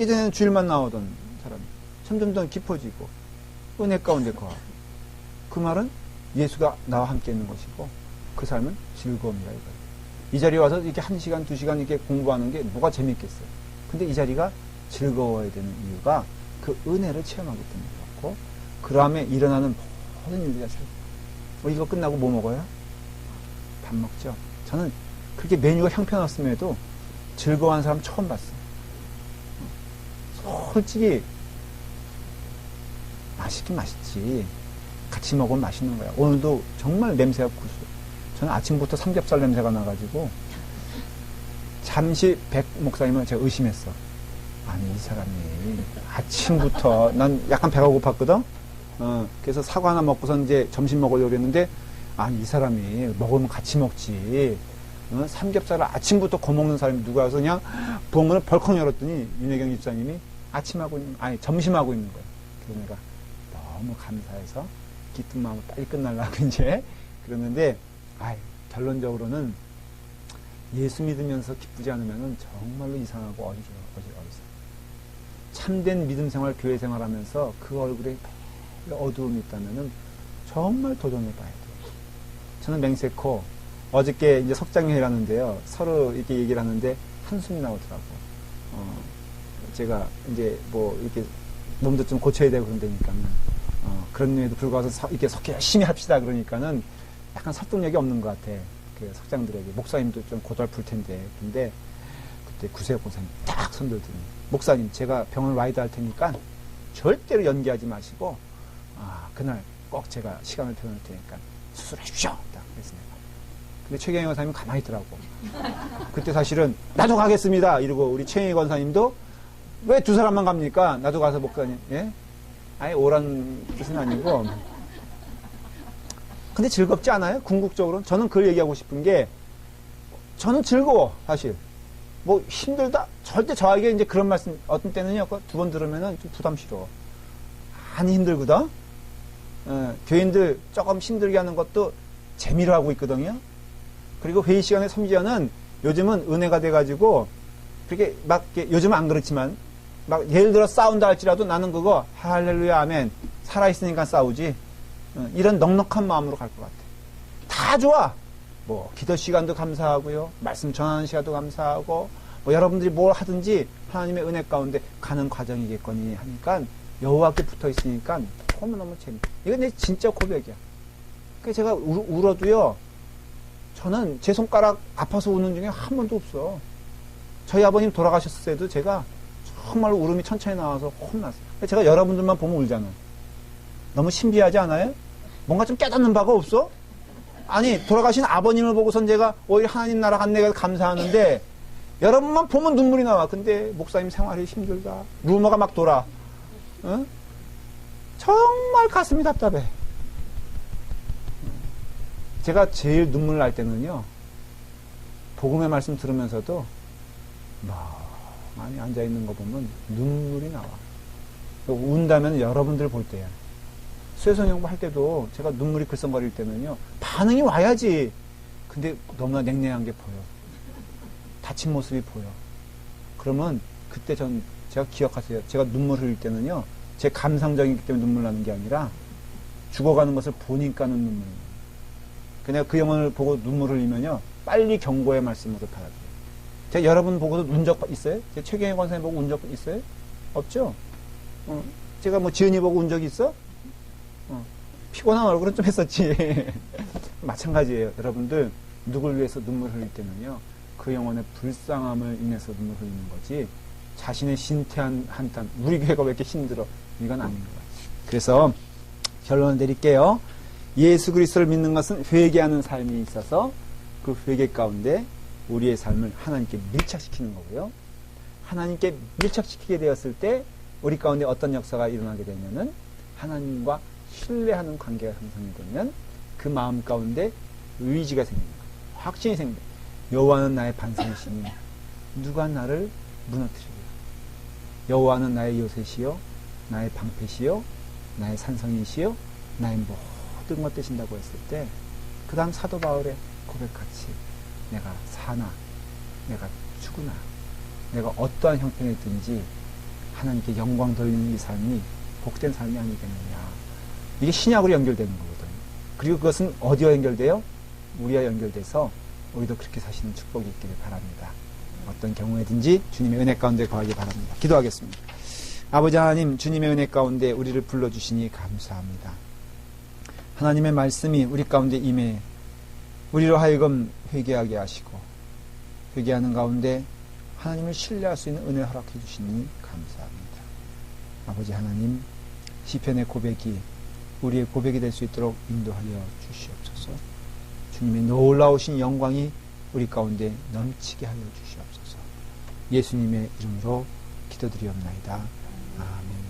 예전에는 주일만 나오던 사람이 점점 더 깊어지고 은혜 가운데 거하고 그 말은 예수가 나와 함께 있는 것이고 그 삶은 즐거움이다 이거예요. 이 자리에 와서 이렇게 1시간, 2시간 이렇게 공부하는 게 뭐가 재밌겠어요. 근데 이 자리가 즐거워야 되는 이유가 그 은혜를 체험하기 때문에 그렇고 그 다음에 일어나는 모든 일들이 다 즐거워. 이거 끝나고 뭐 먹어요? 밥 먹죠. 저는 그렇게 메뉴가 형편없음에도 즐거워하는 사람 처음 봤어요. 솔직히 맛있긴 맛있지. 같이 먹으면 맛있는 거야. 오늘도 정말 냄새가 구수. 저는 아침부터 삼겹살 냄새가 나가지고 잠시 백 목사님을 제가 의심했어. 아니 이 사람이 아침부터 난 약간 배가 고팠거든. 그래서 사과 하나 먹고서 이제 점심 먹으려고 했는데 아니 이 사람이 먹으면 같이 먹지. 삼겹살을 아침부터 거먹는 사람이 누가 와서 그냥 부엌문을 벌컥 열었더니 윤혜경 집사님이 점심하고 있는 거예요. 그래서 내가 너무 감사해서 기쁜 마음으로 빨리 끝날라고 이제 그러는데 결론적으로는 예수 믿으면서 기쁘지 않으면 정말로 이상하고 어리석어. 참된 믿음 생활, 교회 생활하면서 그 얼굴에 어두움이 있다면은 정말 도전해 봐야 돼요. 저는 맹세코 어저께 이제 석장회라는데요. 서로 이렇게 얘기를 하는데 한숨이 나오더라고. 제가 이제 뭐 이렇게 몸도 좀 고쳐야 되고 그런다니까는 그런 일에도 불구하고 이렇게 석회 열심히 합시다 그러니까는 약간 설득력이 없는 것 같아. 그 석장들에게 목사님도 좀 고달플 텐데. 근데 그때 구세혁 목사님 딱 손들더니 목사님 제가 병원 와이드 할 테니까 절대로 연기하지 마시고 그날 꼭 제가 시간을 표현할 테니까 수술해 주십시오. 딱 그랬습니다. 근데 최경영 권사님은 가만히 있더라고. 그때 사실은 나도 가겠습니다 이러고 우리 최경영 권사님도 왜 두 사람만 갑니까? 나도 가서 목사님 예? 아예 오란 뜻은 아니고 근데 즐겁지 않아요? 궁극적으로는 저는 그걸 얘기하고 싶은 게 저는 즐거워 사실 뭐 힘들다 절대 저에게 이제 그런 말씀 어떤 때는요 두 번 들으면은 좀 부담스러워 많이 힘들거든. 교인들 조금 힘들게 하는 것도 재미로 하고 있거든요. 그리고 회의 시간에 심지어는 요즘은 은혜가 돼가지고 그렇게 막 요즘은 안 그렇지만 막 예를 들어 싸운다 할지라도 나는 그거 할렐루야 아멘 살아있으니까 싸우지. 이런 넉넉한 마음으로 갈 것 같아. 다 좋아. 뭐 기도 시간도 감사하고요. 말씀 전하는 시간도 감사하고 뭐 여러분들이 뭘 하든지 하나님의 은혜 가운데 가는 과정이겠거니 하니까 여호와께 붙어 있으니까 너무너무 재밌다. 이건 내 진짜 고백이야. 그래서 제가 울어도요. 저는 제 손가락 아파서 우는 중에 한 번도 없어. 저희 아버님 돌아가셨을 때도 제가 정말 울음이 천천히 나와서 혼났어요. 제가 여러분들만 보면 울잖아. 너무 신비하지 않아요? 뭔가 좀 깨닫는 바가 없어? 아니 돌아가신 아버님을 보고선 제가 오히려 하나님 나라 간 내가 감사하는데 여러분만 보면 눈물이 나와. 근데 목사님 생활이 힘들다. 루머가 막 돌아. 응? 정말 가슴이 답답해. 제가 제일 눈물 날 때는요. 복음의 말씀 들으면서도 많이 앉아있는 거 보면 눈물이 나와. 운다면 여러분들 볼 때야. 수혜성경부 할 때도 제가 눈물이 글썽거릴 때는요. 반응이 와야지. 근데 너무나 냉랭한 게 보여. 다친 모습이 보여. 그러면 그때 제가 기억하세요. 제가 눈물 흘릴 때는요. 제 감상적이기 때문에 눈물 나는 게 아니라 죽어가는 것을 보니까는 눈물 나요. 그냥 그 영혼을 보고 눈물 흘리면요. 빨리 경고의 말씀으로 받아들여요. 제가 여러분 보고도 운 적 있어요? 제가 최경희 권사님 보고 운 적 있어요? 없죠? 제가 뭐 지은이 보고 운 적이 있어? 피곤한 얼굴은 좀 했었지. 마찬가지예요. 여러분들 누굴 위해서 눈물 흘릴 때는요. 그 영혼의 불쌍함을 인해서 눈물 흘리는 거지 자신의 신태한 한탄 우리 교회가 왜 이렇게 힘들어 이건 아닌 것 같아요. 그래서 결론을 내릴게요. 예수 그리스도를 믿는 것은 회개하는 삶이 있어서 그 회개 가운데 우리의 삶을 하나님께 밀착시키는 거고요. 하나님께 밀착시키게 되었을 때 우리 가운데 어떤 역사가 일어나게 되냐면 하나님과 신뢰하는 관계가 형성이 되면 그 마음 가운데 의지가 생깁니다. 확신이 생깁니다. 여호와는 나의 반석이시니 누가 나를 무너뜨리리라. 여호와는 나의 요새시요 나의 방패시요 나의 산성이시요 나의 모든 것 되신다고 했을 때 그 다음 사도 바울의 고백같이 내가 사나 내가 죽으나 내가 어떠한 형편이든지 하나님께 영광 돌리는 이 삶이 복된 삶이 아니겠느냐. 이게 신약으로 연결되는 거거든요. 그리고 그것은 어디와 연결돼요? 우리와 연결돼서 우리도 그렇게 사시는 축복이 있기를 바랍니다. 어떤 경우에든지 주님의 은혜 가운데 거하기 바랍니다. 기도하겠습니다. 아버지 하나님, 주님의 은혜 가운데 우리를 불러주시니 감사합니다. 하나님의 말씀이 우리 가운데 임해 우리로 하여금 회개하게 하시고 회개하는 가운데 하나님을 신뢰할 수 있는 은혜 허락해 주시니 감사합니다. 아버지 하나님, 시편의 고백이 우리의 고백이 될 수 있도록 인도하여 주시옵소서. 주님의 놀라우신 영광이 우리 가운데 넘치게 하여 주시옵소서. 예수님의 이름으로 기도드리옵나이다. 아멘.